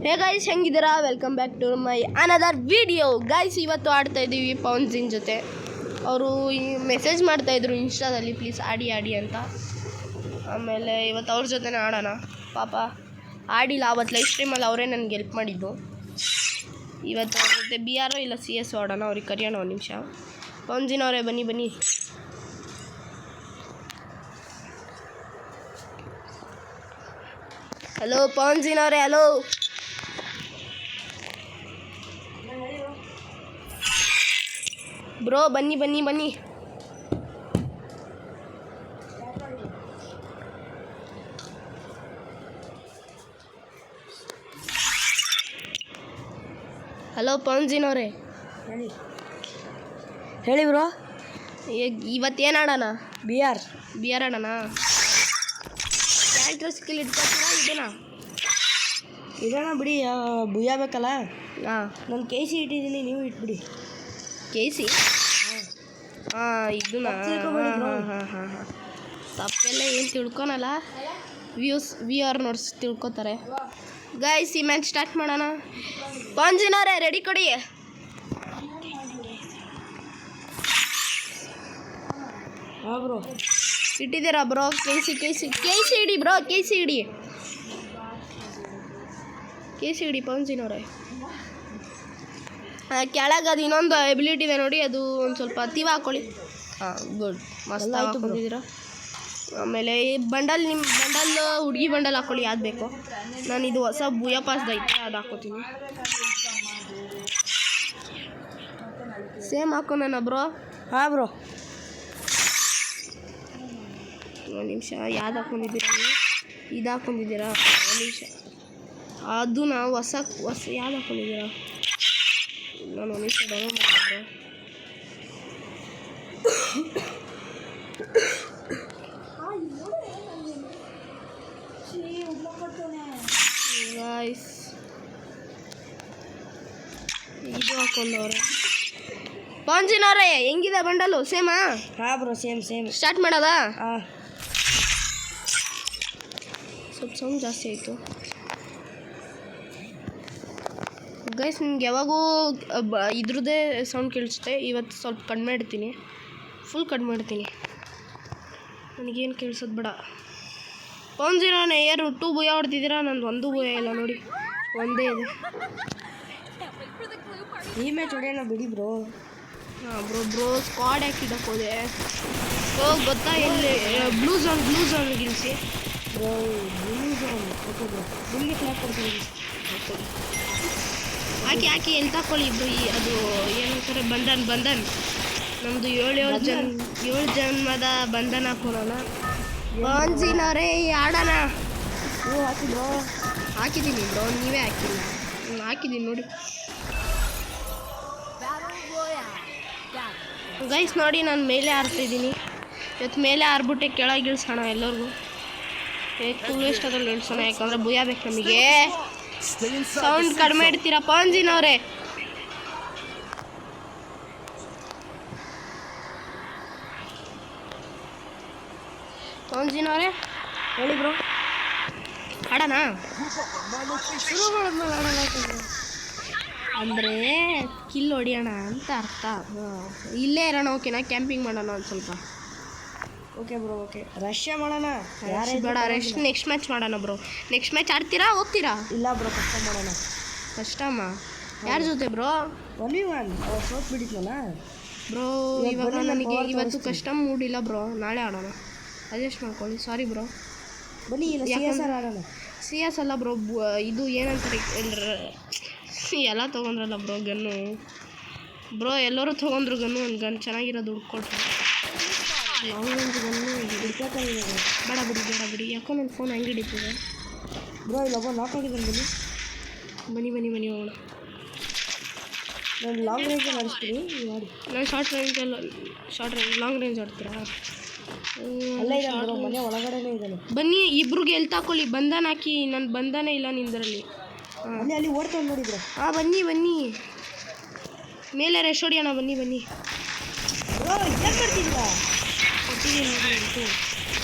ಹೇ guys, ಹೆಂಗಿದ್ದೀರಾ? Welcome back to my another video. Guys, ಇವತ್ತು ಆಡ್ತಾ ಇದ್ದೀವಿ ಪವನ್ಜಿನ್ ಜೊತೆ. ಅವರು ಮೆಸೇಜ್ ಮಾಡ್ತಾಯಿದ್ರು ಇನ್ಸ್ಟಾದಲ್ಲಿ, ಪ್ಲೀಸ್ ಆಡಿ ಅಂತ. ಆಮೇಲೆ ಇವತ್ತು ಅವ್ರ ಜೊತೆನೇ ಆಡೋಣ. ಪಾಪ ಆಡಿಲ್ಲ, ಅವತ್ತು ಲೈವ್ ಸ್ಟ್ರೀಮಲ್ಲಿ ಅವರೇ ನನಗೆ ಹೆಲ್ಪ್ ಮಾಡಿದ್ದು. ಇವತ್ತು ಅವ್ರ ಜೊತೆ BR ಇಲ್ಲ CS ಆಡೋಣ. ಅವ್ರಿಗೆ ಕರೆಯೋಣ ಒಂದು ನಿಮಿಷ. ಪವನ್ಜಿನ್ ಅವರೇ ಬನ್ನಿ. ಹಲೋ ಪವನ್ಜಿನ್ ಅವರೇ, ಹಲೋ. ಬ್ರೋ ಬನ್ನಿ. ಹಲೋ ಪವನ್ಜಿನ್ ಅವರೇ, ಹೇಳಿ ಬ್ರೋ. ಇವತ್ತೇನು ಆಡೋಣ? BR ಆಡೋಣ. ಕ್ಯಾರೆಕ್ಟರ್ ಸ್ಕಿಲ್ ಇಟ್ಕೊತೀರಾ? ಇಡೋಣ ಬಿಡಿ, ಭುಯ್ಯ ಬೇಕಲ್ಲ. ಹಾಂ, ನಾನು KC ಇಟ್ಟಿದ್ದೀನಿ, ನೀವು ಇಟ್ಬಿಡಿ. KC? ಇದನ್ನ ಹಾಂ. ತಪ್ಪೆಲ್ಲ ಏನು ತಿಳ್ಕೊನಲ್ಲ, VR ನೋಡ್ಸ್ ತಿಳ್ಕೊತಾರೆ. ಗೈಸ್, ಈ ಮ್ಯಾಚ್ ಸ್ಟಾರ್ಟ್ ಮಾಡೋಣ. ಪವನ್ಜಿನ್ ಅವರೇ ರೆಡಿ ಕೊಡಿ. ಹಾಂ ಬ್ರೋ, ಇಟ್ಟಿದ್ದೀರಾ ಬ್ರೋ? KC ಇಡಿ ಬ್ರೋ, KC ಇಡಿ ಪವನ್ಜಿನ್ ಅವರೇ. ಕೆಳಗೆ ಅದು ಇನ್ನೊಂದು ಎಬಿಲಿಟಿ ಇದೆ ನೋಡಿ, ಅದು ಒಂದು ಸ್ವಲ್ಪ ತೀವ ಹಾಕ್ಕೊಳ್ಳಿ. ಹಾಂ, ಗುಡ್, ಮಸ್ತ್ ಹಾಕೊಂಡಿದ್ದೀರಾ. ಆಮೇಲೆ ಈ ಬಂಡಲ್, ನಿಮ್ಮ ಬಂಡಲ್ ಹುಡುಗಿ ಬಂಡಲ್ ಹಾಕ್ಕೊಳ್ಳಿ, ಯಾವ್ದು ಬೇಕು. ನಾನು ಇದು ಹೊಸ ಭೂಯ ಪಾಸ್ದು ಐತೆ, ಅದು ಹಾಕ್ಕೋತೀನಿ. ಸೇಮ್ ಹಾಕೋಣ ಬ್ರೋ? ಹಾಂ ಬ್ರೋ. ಒಂದು ನಿಮಿಷ, ಯಾವ್ದು ಹಾಕ್ಕೊಂಡಿದ್ದೀರಾ ನೀವು? ಇದು ಹಾಕ್ಕೊಂಡಿದ್ದೀರಾ? ಒಂದು ನಿಮಿಷ, ಅದು ನಾವು ಹೊಸ ಯಾವ್ದು ಹಾಕ್ಕೊಂಡಿದ್ದೀರಾ? ನಾನು ಒಂದು ನಿಮಿಷ ಡೌನ್ಲೋಡ್ ಮಾಡ್ತಿದ್ದೆ. ಗೈಸ್, ಇದು ಹಾಕೊಂಡವ್ರೆ. ಪವನ್ಜಿನ್ ಅವರೇ ಹೆಂಗಿದೆ ಬಂಡಲು? ಸೇಮಾ? ಹಾಂ ಬ್ರೋ, ಸೇಮ್. ಸ್ಟಾರ್ಟ್ ಮಾಡೋದಾ? ಹಾಂ. ಸ್ವಲ್ಪ ಸೌಂಡ್ ಜಾಸ್ತಿ ಆಯಿತು. ಗೈಸ್, ನಿಮ್ಗೆ ಯಾವಾಗೂ ಇದ್ರದ್ದೇ ಸೌಂಡ್ ಕೇಳಿಸುತ್ತೆ. ಇವತ್ತು ಸ್ವಲ್ಪ ಕಡಿಮೆ ಇಡ್ತೀನಿ, ಫುಲ್ ಕಡಿಮೆ ಇಡ್ತೀನಿ. ನನಗೇನು ಕೇಳಿಸೋದು ಬೇಡ. ಪವನ್ಜಿನ್ ಅವರೇ, 2 ಭೂಯ ಹೊಡ್ತಿದ್ದೀರಾ? ನಂದು 1 ಭೂಯ ಇಲ್ಲ ನೋಡಿ, ಒಂದೇ ಇದೆ. ಈ ಮ್ಯಾಚ್ ಹೊಡೆಯೋಣ ಬಿಡಿ ಬ್ರೋ. ಹಾಂ ಬ್ರೋ, ಸ್ಕ್ವಾಡ್ ಹಾಕಿಡಕ್ಕೆ ಹೋದೆ. ಗೊತ್ತಾ, ಎಲ್ಲಿ ಬ್ಲೂ ಝೋನ್ ಗಿಳಿಸಿ bro. Blue zone okay bro. ನಿಮಗೆ ಕ್ಲಾಪ್ ಕೊಡ್ತೀನಿ, ಹಾಕಿ ಎಲ್ಲಿ ತಗೊಳ್ಳಿ ಇಬ್ರು. ಅದು ಏನಂತಾರೆ, ಬಂಧನ್. ನಮ್ಮದು 7 ಜನ್ಮದ ಬಂಧನ ಹಾಕೋಣ. ಪವನ್ಜಿನ್ ಅವರೇ ಆಡೋಣ. ನೀವು ಹಾಕಿ ಬ್ರೋ. ಹಾಕಿದ್ದೀನಿ ಬ್ರೋ, ನೀವೇ ಹಾಕಿಲ್ಲ. ಹಾಕಿದ್ದೀನಿ ನೋಡಿ. ಗೈಸ್ ನೋಡಿ, ನಾನು ಮೇಲೆ ಆಡ್ತಿದ್ದೀನಿ. ಇವತ್ತು ಮೇಲೆ ಆರ್ಬಿಟ್ಟೆ ಕೆಳಗೆ ಇಳಿಸೋಣ ಎಲ್ಲರಿಗೂ. ಎಷ್ಟಾದ್ರೂ ಇಳಿಸೋಣ, ಯಾಕಂದರೆ ಭೂಯ ಬೇಕು ನಮಗೆ. ಸೌಂಡ್ ಕಡಿಮೆ ಇಡ್ತೀರಾ ಪವನ್ಜಿನ್ ಅವರೇ? ಪವನ್ಜಿನ್ ಅವರೇ ಹೇಳಿ ಬ್ರೋ. ಆಡೋಣ ಶುರು ಮಾಡಿದ್ಮೇಲೆ ಆಡೋಣ ಅಂದರೆ ಕಿಲ್ ಹೊಡಿಯೋಣ ಅಂತ ಅರ್ಥ. ಇಲ್ಲೇ ಇರೋಣ, ಓಕೆನಾ? ಕ್ಯಾಂಪಿಂಗ್ ಮಾಡೋಣ ಒಂದು ಸ್ವಲ್ಪ. Okay bro, okay. ರಷ್ಯಾ ಮಾಡೋಣ. ಬೇಡ, ನೆಕ್ಸ್ಟ್ ಮ್ಯಾಚ್ ಮಾಡೋಣ ಬ್ರೋ. ನೆಕ್ಸ್ಟ್ ಮ್ಯಾಚ್ ಆಡ್ತೀರಾ, ಹೋಗ್ತೀರಾ? ಇಲ್ಲ ಬ್ರೋ, ಕಷ್ಟ ಮಾಡೋಣ. ಕಷ್ಟಮ್ಮ? ಯಾರ ಜೊತೆ ಬ್ರೋ? 1v1 ಸೋತ್ ಬಿಡಿದ್ನಲ್ಲ ಬ್ರೋ. ಇವಾಗ ನನಗೆ ಇವತ್ತು ಕಸ್ಟಮ್ ಮೂಡಿಲ್ಲ ಬ್ರೋ, ನಾಳೆ ಆಡೋಣ. ಅಡ್ಜಸ್ಟ್ ಮಾಡ್ಕೊಳ್ಳಿ, ಸಾರಿ ಬ್ರೋ. ಬನ್ನಿ, ಇಲ್ಲ CSR ಆಡೋಣ. CS ಅಲ್ಲ ಬ್ರೋ, ಇದು ಏನಂತಾರೆ ಎಲ್ಲ ತೊಗೊಂಡ್ರಲ್ಲ ಬ್ರೋ ಗನ್ನು. ಬ್ರೋ ಎಲ್ಲರೂ ತೊಗೊಂಡ್ರು ಗನ್ನು. ಒಂದು ಗನ್ ಚೆನ್ನಾಗಿರೋದು ಹುಡ್ಕೊಟ್ರು. ಲಾಂಗ್ ರೇಂಜ್ ಗನ್ನು ಬೇಡ ಬಿಡಿ. ಯಾಕೋ ನನ್ನ ಫೋನ್ ಹಂಗೆ ಹಿಡಿತದೆ ಬ್ರೋ. ಇಲ್ಲೊಬ್ಬ ನಾಕ್ ಆಗಿದ್ದಾನೆ. ಬನ್ನಿ ಹೋಗೋಣ. ನಾನು ಲಾಂಗ್ ರೇಂಜ್ ಆಡಿಸ್ತೀನಿ, ಮಾಡಿ. ನಾನು ಶಾರ್ಟ್ ರೇಂಜ್ ಲಾಂಗ್ ರೇಂಜ್ ಆಡ್ತೀರಾ? ಅಲ್ಲ, ಇದ್ದಾನೆ ಮನೆ ಒಳಗಡೆನೇ ಇದ್ದಾನೆ. ಬನ್ನಿ, ಇಬ್ರಿಗೆ ಎಲ್ಲಿ ತಗೊಳ್ಳಿ. ಬಂಧನ ಹಾಕಿ, ನನ್ನ ಬಂಧನೇ ಇಲ್ಲ ನಿಂದರಲ್ಲಿ. ಅಲ್ಲಿ ಓಡ್ತಾನೆ ನೋಡಿದ್ರು. ಹಾಂ, ಬನ್ನಿ ಮೇಲೆ ರೆಸ್ಟ್ ಹೊಡಿಯೋಣ. ಬನ್ನಿ ಬ್ರೋ, ಏನು ಮಾಡ್ತಿದ್ದೀರಾ? ಕೊಟ್ಟಿದ್ದೀನಿ ನೋಡಿ,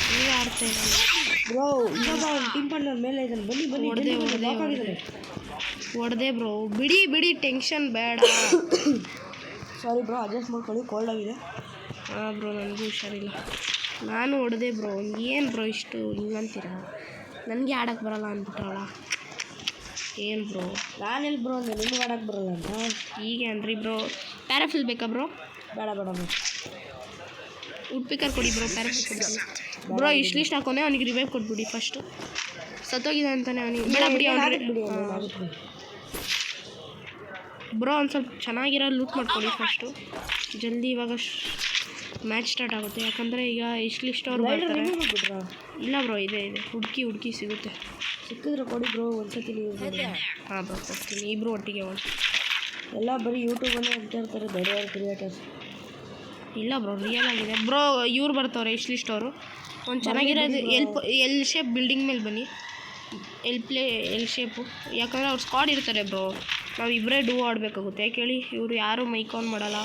ನೀವೇ ಆಡ್ತಾ ಇದ್ದೀನಿ. ಬ್ರೋ ಇನ್ನೊಬ್ಬ ಟೀಮ್ ಪಾರ್ಟ್ನರ್ ಮೇಲೆ ಇದ್ದಾನೆ ಬನ್ನಿ ಬನ್ನಿ ಲಾಕ್ ಆಗಿದ್ದಾನೆ ಹೊಡೆದೆ ಬ್ರೋ ಬಿಡಿ ಟೆನ್ಷನ್ ಬೇಡ ಸಾರಿ ಬ್ರೋ ಅಡ್ಜಸ್ಟ್ ಮಾಡ್ಕೊಳ್ಳಿ ಕೋಲ್ಡ್ ಆಗಿದೆ ಹಾಂ ಬ್ರೋ ನನಗೂ ಹುಷಾರಿಲ್ಲ ನಾನು ಹೊಡೆದೆ ಬ್ರೋ ಏನು ಬ್ರೋ ಇಷ್ಟು ಹಿಂಗಂತೀರ ನನಗೆ ಆಡೋಕ್ಕೆ ಬರಲ್ಲ ಅಂದ್ಬಿಟ್ರಲ್ಲ ಏನು ಬ್ರೋ ನಾನೆಲ್ಲಿ ಬ್ರೋ ಅಂದರೆ ನಿಮ್ಗೆ ಆಡೋಕ್ಕೆ ಬರಲ್ಲ ಅಂತ ಹೀಗೆ ಅನ್ರಿ ಬ್ರೋ ಪ್ಯಾರಾಫಿಲ್ ಬೇಕಾ ಬ್ರೋ ಬೇಡ ಬೇಡ ಬ್ರೋ ಉಡ್ಪಿಕರ್ ಕೊಡಿ ಬ್ರೋ ಪ್ಯಾರಾಫಿಲ್ ಕೊಡಿ ಬ್ರೋ ಇಷ್ಟು ಹಾಕೋನೆ ಅವನಿಗೆ ರಿವೈವ್ ಕೊಟ್ಬಿಡಿ ಫಸ್ಟು ಸತ್ತೋಗಿದೆ ಅಂತಾನೆ ಅವನಿಗೆ ಬೇಡ ಬಿಡಿ ಅವನಿಗೆ ಬ್ರೋ ಒಂದು ಸ್ವಲ್ಪ ಚೆನ್ನಾಗಿರೋ ಲೂಟ್ ಮಾಡ್ಕೊಳ್ಳಿ ಫಸ್ಟು ಜಲ್ದಿ ಇವಾಗ ಮ್ಯಾಚ್ ಸ್ಟಾರ್ಟ್ ಆಗುತ್ತೆ ಯಾಕಂದರೆ ಈಗ ಇಷ್ಟು ಅವ್ರು ಬರ್ತಾರೆ ಇಲ್ಲ ಬ್ರೋ ಇದೆ ಹುಡುಕಿ ಸಿಗುತ್ತೆ ಸಿಕ್ಕಿದ್ರೆ ಕೊಡಿ ಬ್ರೋ ಒಂದ್ಸತಿ ನೀವು ಹಾಂ ಬ್ರೋ ಕೊಡ್ತೀನಿ ಇಬ್ಬರು ಒಟ್ಟಿಗೆ ಎಲ್ಲ ಬರೀ ಯೂಟ್ಯೂಬಲ್ಲೇ ಅಂತ ಇರ್ತಾರೆ ಬೇರೆ ಕ್ರಿಯೇಟರ್ಸ್ ಇಲ್ಲ ಬ್ರೋ ರಿಯಲ್ ಆಗಿದೆ ಬ್ರೋ ಇವ್ರು ಬರ್ತಾವ್ರೆ ಇಷ್ಟು ಅವರು ಒಂದು ಚೆನ್ನಾಗಿರೋದು ಎಲ್ ಶೇಪ್ ಬಿಲ್ಡಿಂಗ್ ಮೇಲೆ ಬನ್ನಿ ಎಲ್ ಶೇಪು ಯಾಕಂದರೆ ಅವ್ರು ಸ್ಕ್ವಾಡ್ ಇರ್ತಾರೆ ಬ್ರೋ ನಾವು ಇಬ್ಬರೇ ಡೂ ಆಡಬೇಕಾಗುತ್ತೆ ಯಾಕೆ ಹೇಳಿ ಇವರು ಯಾರೂ ಮೈಕ್ ಆನ್ ಮಾಡಲ್ಲ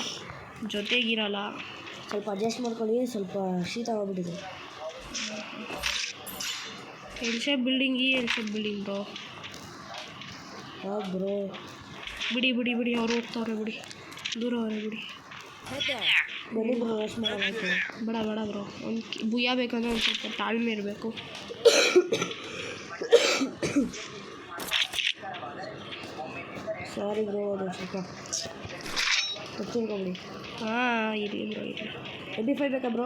ಜೊತೆಗಿರಲ್ಲ ಸ್ವಲ್ಪ ಅಡ್ಜಸ್ಟ್ ಮಾಡ್ಕೊಳ್ಳಿ ಸ್ವಲ್ಪ ಶೀತ ಆಗ್ಬಿಟ್ಟಿದೆ ಎಲ್ ಶೇಪ್ ಬಿಲ್ಡಿಂಗ್ ಬ್ರೋ ಹಾಂ ಬ್ರೋ ಬಿಡಿ ಅವ್ರು ಹೋಗ್ತಾವ್ರೆ ಬಿಡಿ ದೂರ ಅವರೇ ಬಿಡಿ ಬನ್ನಿ ಬ್ರೋ ರೆಸ್ಟ್ ಮಾಡೋಣ ಬೇಡ ಬ್ರೋ ಒಂದು ಭುಯ್ಯ ಬೇಕಂದ್ರೆ ಒಂದು ಸ್ವಲ್ಪ ತಾಳ್ಮೆ ಇರಬೇಕು ಸಾರಿ ಬ್ರೋ ಅದು ಸ್ವಲ್ಪ ಗೊತ್ತಿರ್ಕೊಬಿಡಿ ಹಾಂ ಇರಲಿ ಬ್ರೋ ಇರಲಿ MP5 ಬೇಕಾ ಬ್ರೋ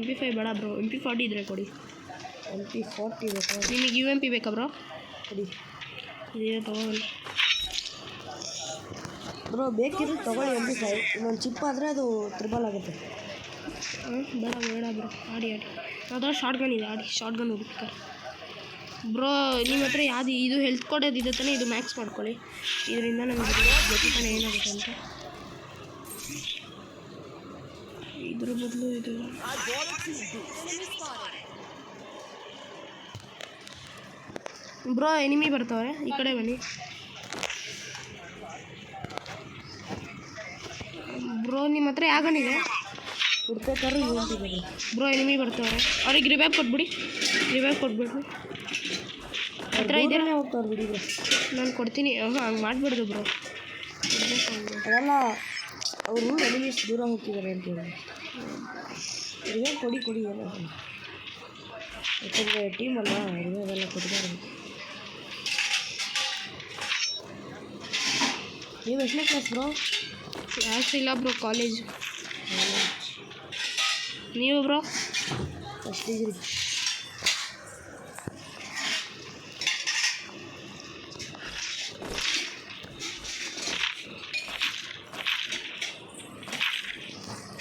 MP5 ಬೇಡ ಬ್ರೋ MP40 ಇದ್ರೆ ಕೊಡಿ MP40 ಬೇಕಾ ನಿಮಗೆ UMP ಬೇಕಾ ಬ್ರೋ ಕೊಡಿ ಇದೇ ತೊಗೊಳ್ಳಿ ಬ್ರೋ ಬೇಕಿದ್ರೆ ತೊಗೊಳ್ಳಿ MP5 ಇನ್ನೊಂದು ಚಿಪ್ ಆದರೆ ಅದು ತ್ರಿಬಲ್ ಆಗುತ್ತೆ ಬೇಡ ಬ್ರೋ ಆಡಿ ಯಾವ್ದಾದ್ರು ಶಾರ್ಟ್ ಗನ್ ಇದೆ ಆಡಿ ಶಾರ್ಟ್ ಗನ್ ಹುಡುಕ್ತಾರೆ ಬ್ರೋ ನಿಮ್ಮ ಹತ್ರ ಯಾವುದು ಇದು ಹೆಲ್ತ್ ಕೊಡೋದು ಇದೆ ತಾನೇ ಇದು ಮ್ಯಾಕ್ಸ್ ಮಾಡ್ಕೊಳ್ಳಿ ಇದರಿಂದ ನಮಗೆ ಗೊತ್ತಾನೆ ಏನಾಗುತ್ತೆ ಅಂತ ಇದ್ರ ಬದಲು ಇದು ಬ್ರೋ ಎನಿಮಿ ಬರ್ತಾವ್ರೆ ಈ ಕಡೆ ಬನ್ನಿ ಬ್ರೋ ನಿಮ್ಮ ಹತ್ರ ಯಾಗನಿದೆ ಹುಡ್ಬೇಕಾದ್ರೂ UMP ಬೇಕು ಬ್ರೋ ಎನಿಮಿ ಬರ್ತಾವ್ರೆ ಅವ್ರಿಗೆ ರಿವೈವ್ ಕೊಟ್ಬಿಡ್ರಿ ಹತ್ರ ಇದೆ ಹೋಗ್ತಾವ್ರು ಬಿಡಿ ಬ್ರೋ ನಾನು ಕೊಡ್ತೀನಿ ಹಂಗೆ ಮಾಡಿಬಿಡ್ದು ಬ್ರೋ ಅದೆಲ್ಲ ಅವರು ಎನಿಮೀಸ್ ದೂರ ಹೋಗ್ತಿದ್ದಾರೆ ಅಂತ ಹೇಳಿ ರಿವೈವ್ ಕೊಡಿ ಏನೋ ಯಾಕಂದರೆ ಟೀಮ್ ಅಲ್ಲ ರಿವೈವ್ ಎಲ್ಲ ಕೊಟ್ಟಿದ್ದಾರೆ ನೀವು ಎಷ್ಟನೇ ಕ್ಲಾಸ್ ಬ್ರೋ ಕ್ಲಾಸ್ ಇಲ್ಲ ಬ್ರೋ ಕಾಲೇಜ್ ನೀವು ಬ್ರೋ ಫಸ್ಟ್ ಡಿಗ್ರಿ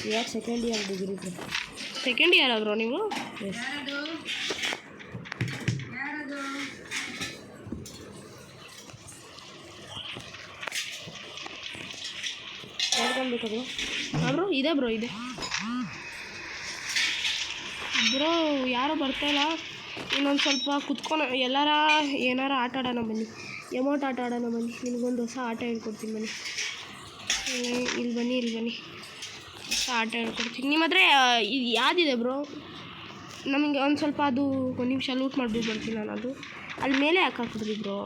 ಇವಾಗ second year degree bro second year bro ನೀವು ಎಸ್ ಯಾವ್ದು ಬ್ರೋ ಬ್ರೋ ಇದೆ ಬ್ರೋ ಯಾರೂ ಬರ್ತಾಯಿಲ್ಲ ಇನ್ನೊಂದು ಸ್ವಲ್ಪ ಕುತ್ಕೊಂಡು ಏನಾರ ಆಟ ಆಡೋಣ ಬನ್ನಿ ಎಮೌಂಟ್ ಆಟ ಆಡೋಣ ಬನ್ನಿ ನಿಮಗೊಂದು ಹೊಸ ಆಟ ಹೇಳ್ಕೊಡ್ತೀನಿ ಬನ್ನಿ ಇಲ್ಲಿ ಬನ್ನಿ ಹೊಸ ಆಟ ಹೇಳ್ಕೊಡ್ತೀನಿ ನಿಮ್ಮ ಹತ್ರ ಇದು ಯಾವುದಿದೆ ಬ್ರೋ ನಮಗೆ ಒಂದು ಸ್ವಲ್ಪ ಅದು ಒಂದು ನಿಮಿಷ ಲೂಟ್ ಮಾಡಿಬಿಟ್ಟು ಬರ್ತೀನಿ ನಾನು ಅದು ಅಲ್ಲಿ ಮೇಲೆ ಯಾಕೆ ಹಾಕಿದ್ರಿ ಬ್ರೋ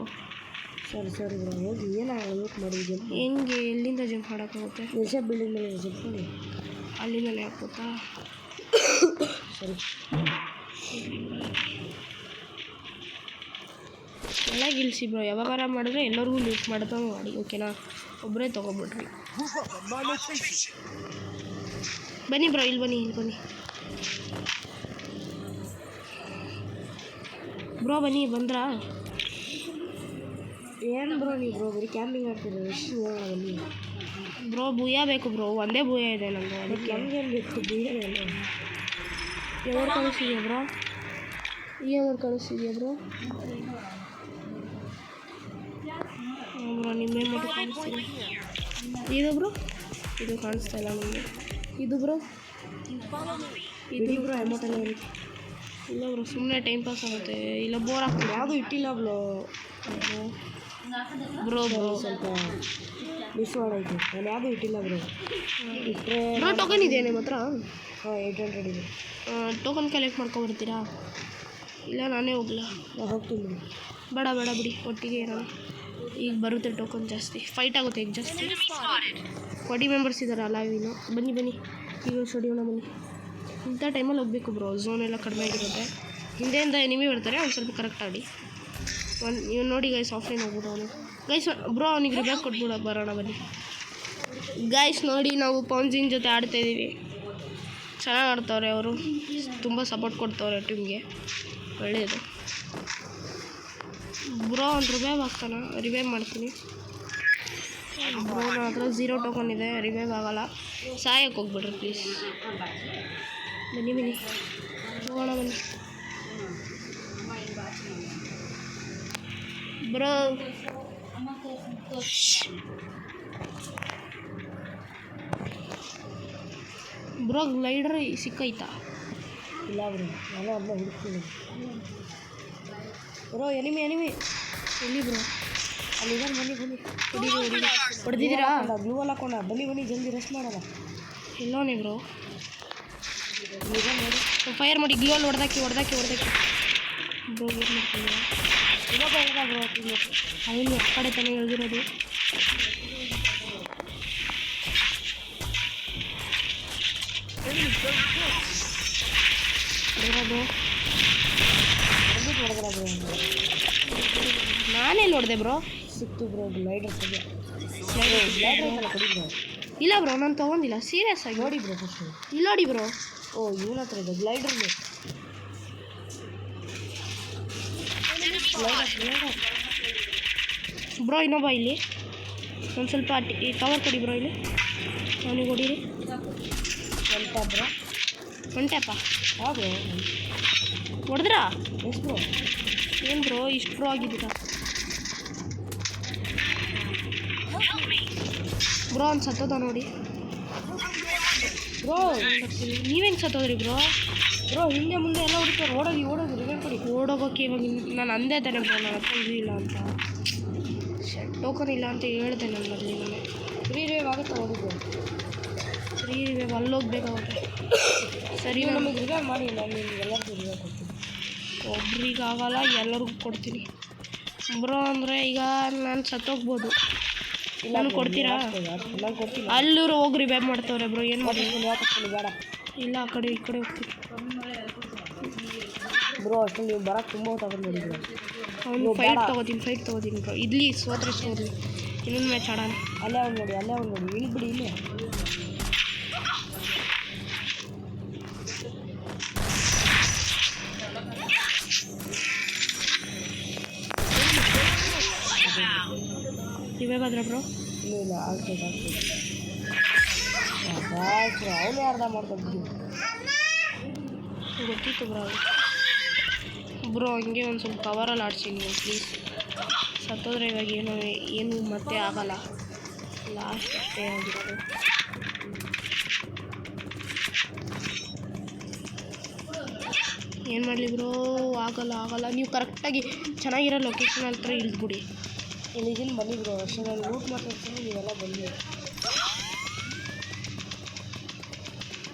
ಸರಿ ಬ್ರೋ ಹೋಗಿ ಏನಾಗಲ್ಲ ಲೂಟ್ ಮಾಡಿ ಹೆಂಗೆ ಎಲ್ಲಿಂದ ಜಂಪ್ ಮಾಡೋಕ್ಕಾಗುತ್ತೆ ರಿಷಬ್ ಬಿಲ್ಡಿಂಗ್ ಮೇಲೆ ಜಂಪ್ ಮಾಡಿ ಅಲ್ಲಿಂದಲೇ ಹಾಕುತ್ತಾ ಸರಿ ಒಳಗೆ ಇಳಿಸಿ ಬ್ರೋ ಯಾವಾಗಾರ ಮಾಡಿದ್ರೆ ಎಲ್ಲರಿಗೂ ಲೂಟ್ ಮಾಡ್ದಂಗೆ ಮಾಡಿ ಓಕೆನಾ ಒಬ್ಬರೇ ತೊಗೊಬಿಡ್ರಿ ಬನ್ನಿ ಬ್ರೋ ಇಲ್ಲಿ ಬನ್ನಿ ಬ್ರೋ ಬನ್ನಿ ಬಂದ್ರಾ ಏನು ಬ್ರೋ ನೀವು ಬ್ರೋ ಬರೀ ಕ್ಯಾಂಪಿಂಗ್ ಆಡ್ತೀರ ಎಷ್ಟು ಬನ್ನಿ ಬ್ರೋ ಭೂಯ ಬೇಕು ಬ್ರೋ ಒಂದೇ ಭೂಯ ಇದೆ ನಂದು ಅದಕ್ಕೆ ಕ್ಯಾಂಪಿಂಗ್ ಬೇಕು ಬೀಳಲ್ಲ ಯಾವಾಗ ಕಳಿಸಿದ್ಯಾ ಬ್ರೋ ಬ್ರೋ ನಿಮ್ಮೇ ಮಟ್ಟು ಕಾಣಿಸ್ತಿಲ್ಲ ಇದು ಕಾಣಿಸ್ತಾ ಇಲ್ಲ ನಿಮಗೆ ಇದು ಬ್ರೋ ಇದು ಬ್ರೋ ಅಮೌಂಟೆಲ್ಲ ಇಲ್ಲ ಬ್ರೋ ಸುಮ್ಮನೆ ಟೈಮ್ ಪಾಸ್ ಆಗುತ್ತೆ ಇಲ್ಲ ಬೋರ್ ಆಗ್ತದೆ ಯಾವುದೂ ಇಟ್ಟಿಲ್ಲ ಬ್ರೋ ಸ್ವಲ್ಪ ಮಿಸ್ ಮಾಡೈತೆ ನಾನು ಯಾವುದೂ ಇಟ್ಟಿಲ್ಲ ಬ್ರೋ ಇಟ್ಟರೆ ಬ್ರೋ ಟೋಕನ್ ಇದೆಯಾ ನಿಮ್ಮ ಹತ್ರ ಹಾಂ 800 ಇದೆ ಟೋಕನ್ ಕಲೆಕ್ಟ್ ಮಾಡ್ಕೊಬರ್ತೀರಾ ಇಲ್ಲ ನಾನೇ ಹೋಗ್ಲಾ? ನಾನು ಹೋಗ್ತೀನಿ ಬಿಡಿ. ಬೇಡ ಬೇಡ ಬಿಡಿ, ಒಟ್ಟಿಗೆ ಇರೋಣ. ಈಗ ಬರುತ್ತೆ ಟೋಕನ್ ಜಾಸ್ತಿ, ಫೈಟ್ ಆಗುತ್ತೆ ಈಗ ಜಾಸ್ತಿ. 40 ಮೆಂಬರ್ಸ್ ಇದ್ದಾರೆ ಅಲೈವಿನು. ಬನ್ನಿ ಬನ್ನಿ, ಈಗ ಹೊಡಿಯೋಣ ಬನ್ನಿ. ಇಂಥ ಟೈಮಲ್ಲಿ ಹೋಗಬೇಕು ಬ್ರೋ, ಝೋನ್ ಎಲ್ಲ ಕಡಿಮೆ ಆಗಿರುತ್ತೆ. ಹಿಂದೆಯಿಂದ ಎನಿಮಿ ಬರ್ತಾರೆ, ಒಂದು ಸ್ವಲ್ಪ ಕರೆಕ್ಟ್ ಆಡಿ. ನೀವು ನೋಡಿ ಗೈಸ್, ಆಫ್ಲೈನ್ ಹೋಗ್ಬಿಟ್ಟು ಅವನು ಗೈಸ್ ಬ್ರೋ, ಅವನಿಗೆ ರಿಬ್ಯಾಕ್ ಕೊಟ್ಬಿಡ ಬರೋಣ ಬನ್ನಿ. ಗೈಸ್ ನೋಡಿ, ನಾವು ಪೌನ್ಜಿನ್ ಜೊತೆ ಆಡ್ತಾಯಿದ್ದೀವಿ. ಚೆನ್ನಾಗಿ ಆಡ್ತವ್ರೆ ಅವರು, ತುಂಬ ಸಪೋರ್ಟ್ ಕೊಡ್ತವ್ರೆ ಟೀಮ್ಗೆ, ಒಳ್ಳೆಯದು. ಬ್ರೋ ಒಂದು ರಿವೈವ್ ಆಗ್ತಾನೆ, ರಿವೈವ್ ಮಾಡ್ತೀನಿ. ಬ್ರೋ ನನ್ನ ಹತ್ರ 0 ಟೋಕನ್ ಇದೆ, ರಿವೈವ್ ಆಗೋಲ್ಲ. ಸಹಾಯಕ್ಕೆ ಹೋಗ್ಬಿಡ್ರಿ ಪ್ಲೀಸ್. ಬನ್ನಿ ಬನ್ನಿ ಹೋಗೋಣ ಬನ್ನಿ ಬ್ರೋ. Bro glider ಸಿಕ್ಕೈತಾ? ಇಲ್ಲ ಬ್ರೋ, ನಾನು ಅದನ್ನ ಹುಡುಕ್ತೀನಿ. ಬ್ರೋ ಎನಿಮಿ ಎಲ್ಲಿ ಬ್ರೋ? ಅಲ್ಲಿದ್ದಾರೆ, ಬನ್ನಿ ಬನ್ನಿ. ಹೊಡೆದಿದ್ದೀರಾ? ಗ್ಲೂ ಅಲ್ಲ ಹಾಕೋಣ, ಬನ್ನಿ ಬನ್ನಿ ಜಲ್ದಿ ರೆಸ್ಟ್ ಮಾಡೋಣ. ಎಲ್ಲೋನೆ ಬ್ರೋ? ಈಗ ನೋಡಿ, ಫೈರ್ ಮಾಡಿ, ಗ್ಲೂ ಅಲ್ಲಿ ಹೊಡೆದಾಕಿ ಬ್ರೋ. ಏನು ಮಾಡ್ತೀನಿ ಇನ್ನೊಬ್ಬ ಹೇಳ್ದ ಬ್ರೋ, ಅವನು ಆ ಕಡೆ ತಾನೇ ಎಳ್ದಿರೋದು. ಹೊಡೆದ್ರ ಬ್ರೋ, ನಾನೆಲ್ಲಿ ಹೊಡೆದೆ ಬ್ರೋ? ಸಿಕ್ತು ಬ್ರೋ, ಗ್ಲೈಡರ್ ಗ್ಲೈಡರ್ ಕೊಡಿ ಬ್ರೋ. ಇಲ್ಲ ಬ್ರೋ, ನಾನು ತೊಗೊಂಡಿಲ್ಲ, ಸೀರಿಯಸ್ ಆಗಿ. ನೋಡಿ ಬ್ರೋ ಫಸ್ಟ್, ಇಲ್ಲಿ ನೋಡಿ ಬ್ರೋ. ಓ ಇವನ ಹತ್ರ ಇದೆ ಗ್ಲೈಡರ್. ಬ್ರೋ ಇನ್ನೊಬ್ಬ ಇಲ್ಲಿ, ಒಂದು ಸ್ವಲ್ಪ ಕವರ್ ಕೊಡಿ ಬ್ರೋ. ಇಲ್ಲಿ ಅವನಿಗೆ ಹೊಡೀರಿ. ಬ್ರೋ ಒನ್ ಟ್ಯಾಪ? ಹಾಂ ಬ್ರೋ, ಹೊಡೆದ್ರಾ? Yes bro. ಏನು ಬ್ರೋ ಇಷ್ಟು ಬ್ರೋ ಆಗಿದ್ದೀರಾ ಬ್ರೋ? ಒಂದು ಸತ್ತೋದ ನೋಡಿ ಬ್ರೋ. ನೀವೇನು ಸತ್ತೋದ್ರಿ ಬ್ರೋ? ಬ್ರೋ ಹಿಂದೆ ಮುಂದೆ ಎಲ್ಲ ಹುಡುಕ್ತಾರೆ, ಓಡೋದು ರಿವೈವ್ ಕೊಡಿ. ಓಡೋಗೋಕೆ ಇವಾಗ ನಾನು ಅಂದೇ ತಾನೆ ಬ್ರೋ, ನನ್ನ ಹತ್ರ ಇದು ಇಲ್ಲ ಅಂತ. ಟೋಕನ್ ಇಲ್ಲ ಅಂತ ಹೇಳಿದೆ ನಾನು ಮೊದಲಿಗೆ. ಫ್ರೀ ರಿವೈವ್ ಆಗುತ್ತೆ, ಓಡಿದ್ರು ಫ್ರೀ ರಿವೈವ್ ಅಲ್ಲೋಗ್ಬೇಕಾಗುತ್ತೆ. ಸರಿ, ನಮಗೆ ರಿವೈವ್ ಮಾಡಿ, ನಾನು ನಿಮ್ಗೆ ಎಲ್ಲರಿಗೂ ರಿವೈವ್ ಕೊಡ್ತೀನಿ. ಒಬ್ರಿಗಾಗಲ್ಲ, ಎಲ್ಲರಿಗೂ ಕೊಡ್ತೀನಿ ಬ್ರೋ. ಅಂದರೆ ಈಗ ನಾನು ಸತ್ತೋಗ್ಬೋದು, ನಾನು ಕೊಡ್ತೀರಾ? ನಾನು ಕೊಡ್ತೀನಿ. ಅಲ್ಲೂರು ಹೋಗಿ ರಿವೈವ್ ಮಾಡ್ತವ್ರೆ ಬ್ರೋ, ಏನು ಮಾಡಿ? ಬೇಡ ಇಲ್ಲ, ಆ ಕಡೆ ಈ ಕಡೆ ಹೋಗ್ತೀನಿ ಬ್ರೋ. ಅಷ್ಟು ನೀವು ಬರೋಕ್ಕೆ ತುಂಬ ತಗೊಂಡು ಬ್ರೋ. ಅವ್ನು ಫೈಟ್ ತೊಗೋತೀನಿ ಬ್ರೋ. ಇಲ್ಲಿ ಸೋತ್ರೆ ಇನ್ನೊಂದು ಮ್ಯಾಚ್ ಆಡೋಣ. ಅಲ್ಲೇ ಅವ್ನು ನೋಡಿ, ಇಳಿದ್ಬಿಡಿ ಇಲ್ಲಿ. ಇವೇ ಬಂದ್ರೆ ಬ್ರೋ? ಇಲ್ಲ ಆಗ್ತದೆ. ಅವನೇ ಅರ್ಧ ಮಾಡ್ಕೊಂಡು ಗೊತ್ತಿತ್ತು ಬ್ರೋ. ಹಂಗೆ ಒಂದು ಸ್ವಲ್ಪ ಕವರಲ್ಲಿ ಆಡಿಸಿ ನೀವು ಪ್ಲೀಸ್. ಸತ್ತೋದ್ರೆ ಇವಾಗ ಏನು ಮತ್ತೆ ಆಗಲ್ಲ, ಲಾಸ್ಟ್ ಅಷ್ಟೇ ಆಗಿರೋದು. ಏನು ಮಾಡಲಿ ಬ್ರೋ? ಆಗಲ್ಲ. ನೀವು ಕರೆಕ್ಟಾಗಿ ಚೆನ್ನಾಗಿರೋ ಲೊಕೇಶನ್ ಹತ್ರ ಇಳಿದ್ಬಿಡಿ. ಇಲ್ಲಿದ್ದೀನಿ, ಬನ್ನಿ ಬ್ರೋ. ಅಷ್ಟು ನಾನು ಲೂಟ್ ಮಾಡ್ತಿರ್ತೀನಿ, ನೀವೆಲ್ಲ ಬನ್ನಿ.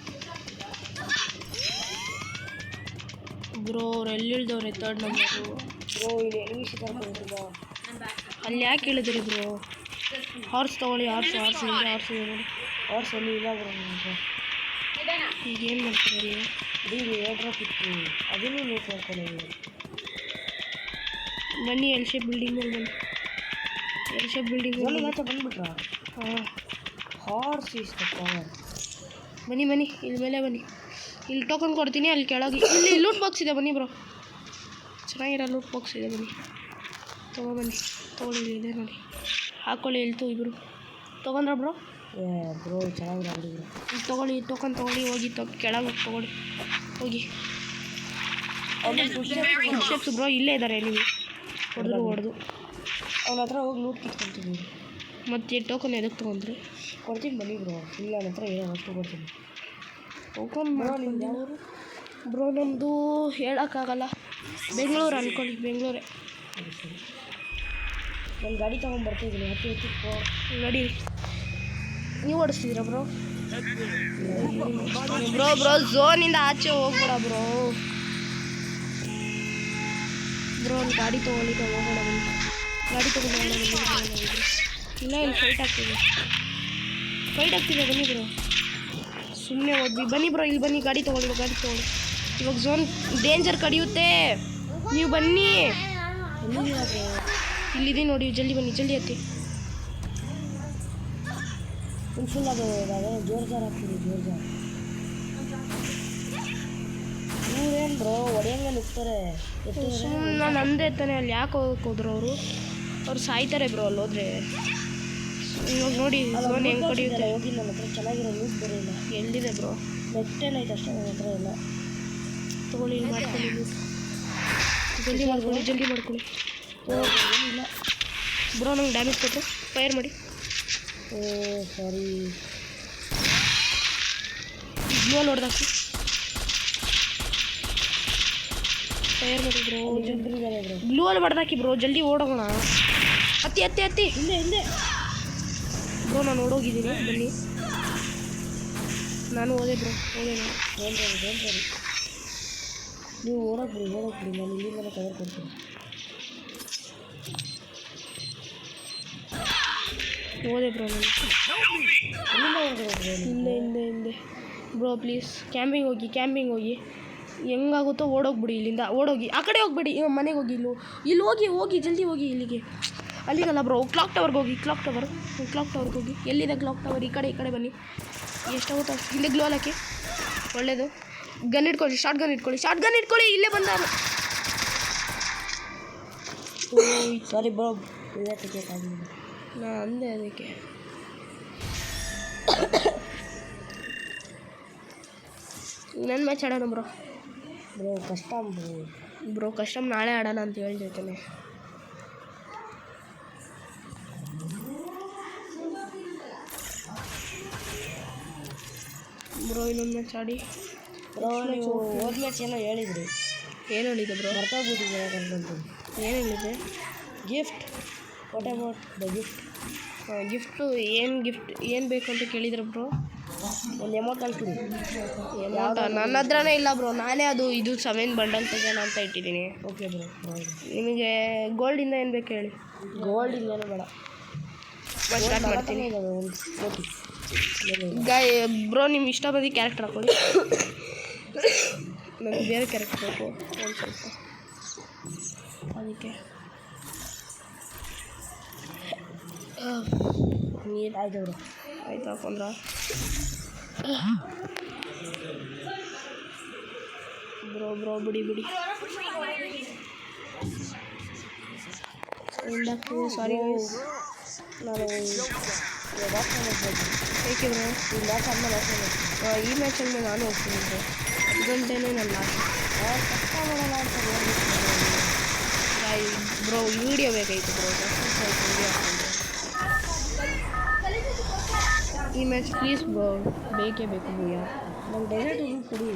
ಬ್ರೋ ಅವ್ರು ಎಲ್ಲಿ ಇಳ್ದವ್ರೆ? 3rd number bro. ಇಲ್ಲಿ ಎನಿಮಿಸ್ ಇದ್ದಾರೆ ಬ್ರೋ. ಅಲ್ಲಿ ಯಾಕೆ ಇಳಿದ್ರಿ ಬ್ರೋ? ಹಾರ್ಸ್ ತೊಗೊಳ್ಳಿ, ಹಾರ್ಸ್ ನೋಡಿ. ಹಾರ್ಸ್ ಎಲ್ಲಿ ಇಲ್ಲ ಬ್ರೋ. ಈಗ ಏನು ಮಾಡ್ತೀರಿ ನೀವು? ಇದು ಏರ್ ಡ್ರಾಪ್ ಇತ್ತು, ಅದನ್ನು ಲೂಟ್ ಮಾಡ್ಕೊಳ್ಳಿ. ಬನ್ನಿ, ಎಲ್ ಶೇಪ್ ಬಿಲ್ಡಿಂಗ್ ಮೇಲೆ ಬನ್ನಿ. ಎಲ್ ಶೇಪ್ ಬಿಲ್ಡಿಂಗ್ ಆಚೆ ಬಂದ್ಬಿಟ್ರಾ? ಹಾಂ, ಹಾರ್ಸ್ ಇಸ್ ದ ಪವರ್. ಬನ್ನಿ ಇಲ್ಲಿ ಮೇಲೆ ಬನ್ನಿ. ಇಲ್ಲಿ ಟೋಕನ್ ಕೊಡ್ತೀನಿ, ಅಲ್ಲಿ ಕೆಳಗೆ ಇಲ್ಲಿ ಲೂಟ್ ಬಾಕ್ಸ್ ಇದೆ. ಬನ್ನಿ ಬ್ರೋ, ಚೆನ್ನಾಗಿರೋ ಲೂಟ್ ಬಾಕ್ಸ್ ಇದೆ, ಬನ್ನಿ ತೊಗೊಳ್ಳಿ. ಇದೆ ನೋಡಿ, ಹಾಕ್ಕೊಳ್ಳಿ. ಇಲ್ತು ಇಬ್ಬರು ತೊಗೊಂಡ್ರ ಬ್ರೋ? ಬ್ರೋ ಚೆನ್ನಾಗಿ ಬ್ರೋ. ತೊಗೊಳ್ಳಿ, ಟೋಕನ್ ತೊಗೊಳ್ಳಿ, ಹೋಗಿ ಕೆಳಗೆ ತೊಗೊಳ್ಳಿ, ಹೋಗಿ. ಸ್ಟೆಪ್ಸ್ ಬ್ರೋ, ಇಲ್ಲೇ ಇದ್ದಾರೆ ನೀವು. ಹೊಡೆದು ಅವನ ಹತ್ರ ಹೋಗಿ ಲೂಟ್ ಕಿತ್ಕೊಂತೀನಿ. ಮತ್ತೆ ಟೋಕನ್ ಎದಕ್ಕೆ ತೊಗೊಂಡ್ರಿ? ಕೊಡ್ತೀನಿ ಬನ್ನಿ ಬ್ರೋ. ಇಲ್ಲ ನನ್ನ ಹತ್ರ ಏನೋ ಅಷ್ಟು ಕೊಡ್ತೀನಿ. ಟೋಕನ್ ಬ್ರೋ ನಮ್ಮದು ಹೇಳೋಕ್ಕಾಗಲ್ಲ. ಬೆಂಗಳೂರು ಅನ್ಕೊಳ್ಳಿ, ಬೆಂಗಳೂರೇ. ನಾನು ಗಾಡಿ ತೊಗೊಂಡ್ಬರ್ತಿದ್ದೀನಿ, ಹತ್ತಿಕ್ಕೋ ನಡೀರಿ. ನೀವು ಓಡಿಸ್ತಿದ್ದೀರಾ ಬ್ರೋ? ಝೋನಿಂದ ಆಚೆ ಹೋಗ್ಬೇಡ ಬ್ರೋ. ಬ್ರೋ ಒಂದು ಗಾಡಿ ತೊಗೊಳ್ಳಿ ಹೋಗೋಣ ಬನ್ನಿ. ಗಾಡಿ ತೊಗೊಂಡು ಹೋಗೋಣ ಬನ್ನಿ. ಇಲ್ಲ ಇಲ್ಲಿ ಫೈಟ್ ಆಗ್ತಿದೆ ಬನ್ನಿ ಬ್ರೋ. ಸುಮ್ಮನೆ ಹೋದ್ವಿ ಬನ್ನಿ ಬ್ರೋ. ಇಲ್ಲಿ ಬನ್ನಿ, ಗಾಡಿ ತೊಗೊಳ್ಳಿ. ಇವಾಗ ಝೋನ್ ಡೇಂಜರ್ ಕಡಿಯುತ್ತೆ, ನೀವು ಬನ್ನಿ. ಇಲ್ಲಿದೆ ನೋಡಿ, ಜಲ್ದಿ ಬನ್ನಿ, ಜಲ್ದಿ ಹತ್ತಿ. ಫುಲ್ ಅದು ಜೋರ್ ಜಾರ್ ಹಾಕ್ತೀವಿ, ಜೋರ್ ಜಾರ್. ಇವ್ರೇನು ಬ್ರೋ ಹೊಡೆಯಂಗೆ ನುಗ್ತಾರೆ. ನಾನು ಅಂದೆ ತಾನೆ, ಅಲ್ಲಿ ಯಾಕೆ ಹೋದ್ರು ಅವ್ರು ಸಾಯ್ತಾರೆ ಬ್ರೋ ಅಲ್ಲಿ ಹೋದ್ರೆ. ಇವಾಗ ನೋಡಿ ಝೋನ್ ಹೆಂಗೆ ಕಡಿಯುತ್ತೆ. ಹೋಗಿ ನನ್ನ ಹತ್ರ ಚೆನ್ನಾಗಿರೋ ನ್ಯೂಸ್ ಬರೋಲ್ಲ. ಎಲ್ಲಿದೆ ಬ್ರೋ? ನೆಟ್ಟೇನ ಐತೆ ಅಷ್ಟೇ, ನನ್ನ ಹತ್ರ ಇಲ್ಲ. ತೊಗೊಳ್ಳಿ, ಮಾಡ್ಕೊಳ್ಳಿ, ಜಲ್ದಿ ಮಾಡ್ಕೊಳ್ಳಿ. ಇಲ್ಲ ಬ್ರೋ ನಂಗೆ ಡ್ಯಾಮೇಜ್ ಕೊಟ್ಟು ಫೈರ್ ಮಾಡಿ. ಓ ಸಾರಿ, ಗ್ಲೋಲ್ ಹೊಡೆದಾಕಿ ಫೈರ್ ಮಾಡಿ ಬ್ರೋ. ಗ್ಲೋಲ್ ಹೊಡೆದಾಕಿ ಬ್ರೋ, ಜಲ್ದಿ ಓಡೋಣ. ಹತ್ತಿ ಹಿಂದೆ ಬ್ರೋ. ನಾನು ಓಡೋಗಿದ್ದೀನಿ, ಬನ್ನಿ. ನಾನು ಹೋದೆ ಬ್ರೋ, ಸರಿ ನೀವು ಓಡೋಕ್ ಬಿಡಿ, ನಾನು ಇಲ್ಲಿಂದ ಕವರ್ ಕೊಡ್ತೀನಿ. ಹೋದೆ ಬ್ರೋ ನಾನು ಹಿಂದೆ ಬ್ರೋ. ಪ್ಲೀಸ್ ಕ್ಯಾಂಪಿಂಗ್ ಹೋಗಿ ಹೆಂಗಾಗುತ್ತೋ ಓಡೋಗ್ಬಿಡಿ ಇಲ್ಲಿಂದ. ಓಡೋಗಿ ಆ ಕಡೆ ಹೋಗ್ಬೇಡಿ, ಮನೆಗೆ ಹೋಗಿ. ಇಲ್ಲಿ ಹೋಗಿ ಜಲ್ದಿ ಹೋಗಿ. ಅಲ್ಲಿಗಲ್ಲ ಬ್ರೋ, ಕ್ಲಾಕ್ ಟವರ್ಗೆ ಹೋಗಿ. ಎಲ್ಲಿದೆ ಕ್ಲಾಕ್ ಟವರ್? ಈ ಕಡೆ ಬನ್ನಿ. ಎಷ್ಟಾಗುತ್ತೋ ಹಿಂದೆ ಗ್ಲೋ ಹಾಕಿ. ಒಳ್ಳೇದು. ಗನ್ ಇಟ್ಕೊಳ್ಳಿ, ಶಾರ್ಟ್ ಗನ್ ಇಟ್ಕೊಳ್ಳಿ. ಇಲ್ಲೇ ಬಂದ. ಸಾರಿ ಬ್ರೋ, ನಾನು ಅಂದೆ ಅದಕ್ಕೆ. ಇನ್ನೊಂದು ಮ್ಯಾಚ್ ಆಡೋಣ ಬ್ರೋ. ಕಸ್ಟಮ್ ನಾಳೆ ಆಡೋಣ ಅಂತ ಹೇಳ್ತೈತಾನೆ ಬ್ರೋ. ಇನ್ನೊಂದು ಮ್ಯಾಚ್ ಆಡಿ ಬ್ರೋ. ನೀವು ಹೋದ ಮ್ಯಾಚ್ ಏನೋ ಹೇಳಿದ್ರಿ. ಏನು ಹೇಳಿದೆ ಬ್ರೋ? ಏನು ಹೇಳಿದೆ? Gift. What about the gift? Gift ಏನು ಬೇಕು ಅಂತ ಕೇಳಿದ್ರು ಬ್ರೋ. ಒಂದು ಅಮೌಂಟ್ ಕಳ್ಸಿಡಿ. ನನ್ನ ಹತ್ರನೇ ಇಲ್ಲ ಬ್ರೋ. ನಾನೇ ಇದು 7 ಬಂಡಲ್ ತೆಗೋಣ ಅಂತ ಇಟ್ಟಿದ್ದೀನಿ. Okay bro. ನಿಮಗೆ ಗೋಲ್ಡಿಂದ ಏನು ಬೇಕು ಹೇಳಿ? ಗೋಲ್ಡಿಂದ ಏನೂ ಬೇಡ. ಸ್ಟಾರ್ಟ್ ಮಾಡ್ತೀನಿ ಬ್ರೋ. ನಿಮ್ಮ ಇಷ್ಟ ಬಂದು ಕ್ಯಾರೆಕ್ಟರ್ ಹಾಕೊಳ್ಳಿ. ನನಗೆ ಬೇರೆ ಕ್ಯಾರೆಕ್ಟರ್ ಬೇಕು ಒಂದು ಸ್ವಲ್ಪ, ಅದಕ್ಕೆ. ನೀರು ಆಯ್ತು ಬ್ರೋ. ಆಯ್ತು ಹಾಕೊಂಡ್ರ ಬ್ರೋ. ಬಿಡಿ ಸಾರಿ ನಾನು ಏಕೆ ಬ್ರೋ? ಈ ಮ್ಯಾಚ್ ಆದಮೇಲೆ ಈ ಮ್ಯಾಚ್ ಆದಮೇಲೆ ನಾನು ಹೋಗ್ತೀನಿ ಬ್ರೋ. ಇದೊಂದೇನೆ ನನ್ನ ಲಾಸ್ಟ್. ಕಷ್ಟ ಮಾಡೋಣ ಅಂತ ಬ್ರೋ. ವೀಡಿಯೋ ಬೇಕಾಗಿತ್ತು ಬ್ರೋ. ವೀಡಿಯೋ ಹಾಕೊಂಡ್ರೆ ಈ ಮ್ಯಾಚ್ ಪ್ಲೀಸ್ ಬ್ರೋ. ಬೇಕೇ ಬೇಕು ಭೂಯ. ನಮ್ಮ ಡೆಸರ್ಟ್ ಇದು ಕುಡಿ.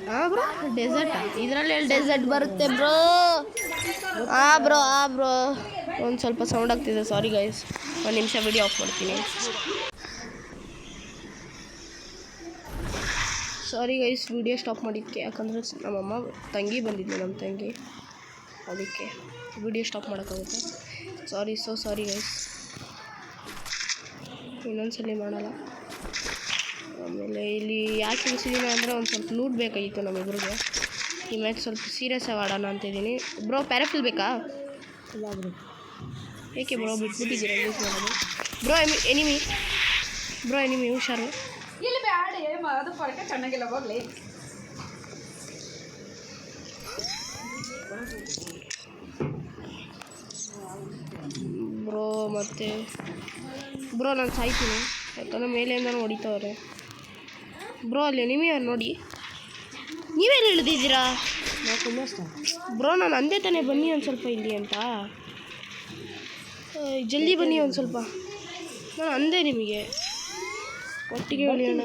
ಹಾಂ ಬ್ರೋ, ಡೆಸರ್ಟ್ ಇದರಲ್ಲಿ ಡೆಸರ್ಟ್ ಬರುತ್ತೆ ಬ್ರೋ. ಬ್ರೋ ಒಂದು ಸ್ವಲ್ಪ ಸೌಂಡ್ ಆಗ್ತಿದೆ, ಸಾರಿ ಗೈಸ್. ಒಂದು ನಿಮಿಷ ವಿಡಿಯೋ ಆಫ್ ಮಾಡ್ತೀನಿ. ಸಾರಿ ಗೈಸ್, ವಿಡಿಯೋ ಸ್ಟಾಪ್ ಮಾಡಿದ್ದಕ್ಕೆ. ಯಾಕಂದರೆ ನಮ್ಮಮ್ಮ ತಂಗಿ ಬಂದಿದ್ಲು, ನಮ್ಮ ತಂಗಿ, ಅದಕ್ಕೆ ವಿಡಿಯೋ ಸ್ಟಾಪ್ ಮಾಡೋಕ್ಕಾಗುತ್ತೆ. Sorry guys. ಇನ್ನೊಂದ್ಸಲಿ ಮಾಡಲ್ಲ. ಆಮೇಲೆ ಇಲ್ಲಿ ಯಾಕೆ ಇಳಿಸಿದ್ದೀನಿ ಅಂದರೆ ಒಂದು ಸ್ವಲ್ಪ ಲೂಟ್ ಬೇಕಾಗಿತ್ತು ನಮ್ಮಿಬ್ರಿಗೆ. ಈ ಮ್ಯಾಚ್ ಸ್ವಲ್ಪ ಸೀರಿಯಸ್ ಆಗಿ ಆಡೋಣ ಅಂತಿದ್ದೀನಿ ಬ್ರೋ. ಪ್ಯಾರಾಫಿಲ್ ಬೇಕಾ? ಇಲ್ಲ ಬ್ರೋ. ಏಕೆ ಬ್ರೋ ಬಿಟ್ಬಿಟ್ಟಿದ್ದೀರಾ ಯೂಸ್ ಮಾಡೋದು? ಬ್ರೋ ಎನಿಮಿ ಹುಷಾರು. ಇಲ್ಲಿ ಬ್ಯಾಡಿ ಅದು ಪಡಕೆ ಚೆನ್ನಾಗಿಲ್ಲ ಹೋಗ್ಲಿ. ಬ್ರೋ ಮತ್ತೆ ಬ್ರೋ ನಾನು ಸಾಯ್ತೀನಿ ಯಾಕಂದರೆ ಮೇಲೆಯಿಂದ ಹೊಡಿತವ್ರೆ ಬ್ರೋ. ಅಲ್ಲಿ ಎನಿಮಿ ನೋಡಿ, ನೀವೆಲ್ಲಿ ಇಳಿದಿದ್ದೀರಾ ಬ್ರೋ? ನಾನು ಅಂದೆ ತಾನೇ ಬನ್ನಿ ಒಂದು ಸ್ವಲ್ಪ ಇಲ್ಲಿ ಅಂತ. ಜಲ್ದಿ ಬನ್ನಿ ಒಂದು ಸ್ವಲ್ಪ. ನಾನು ಅಂದೆ ನಿಮಗೆ ಒಟ್ಟಿಗೆ ಹೊಲಿಯೋಣ.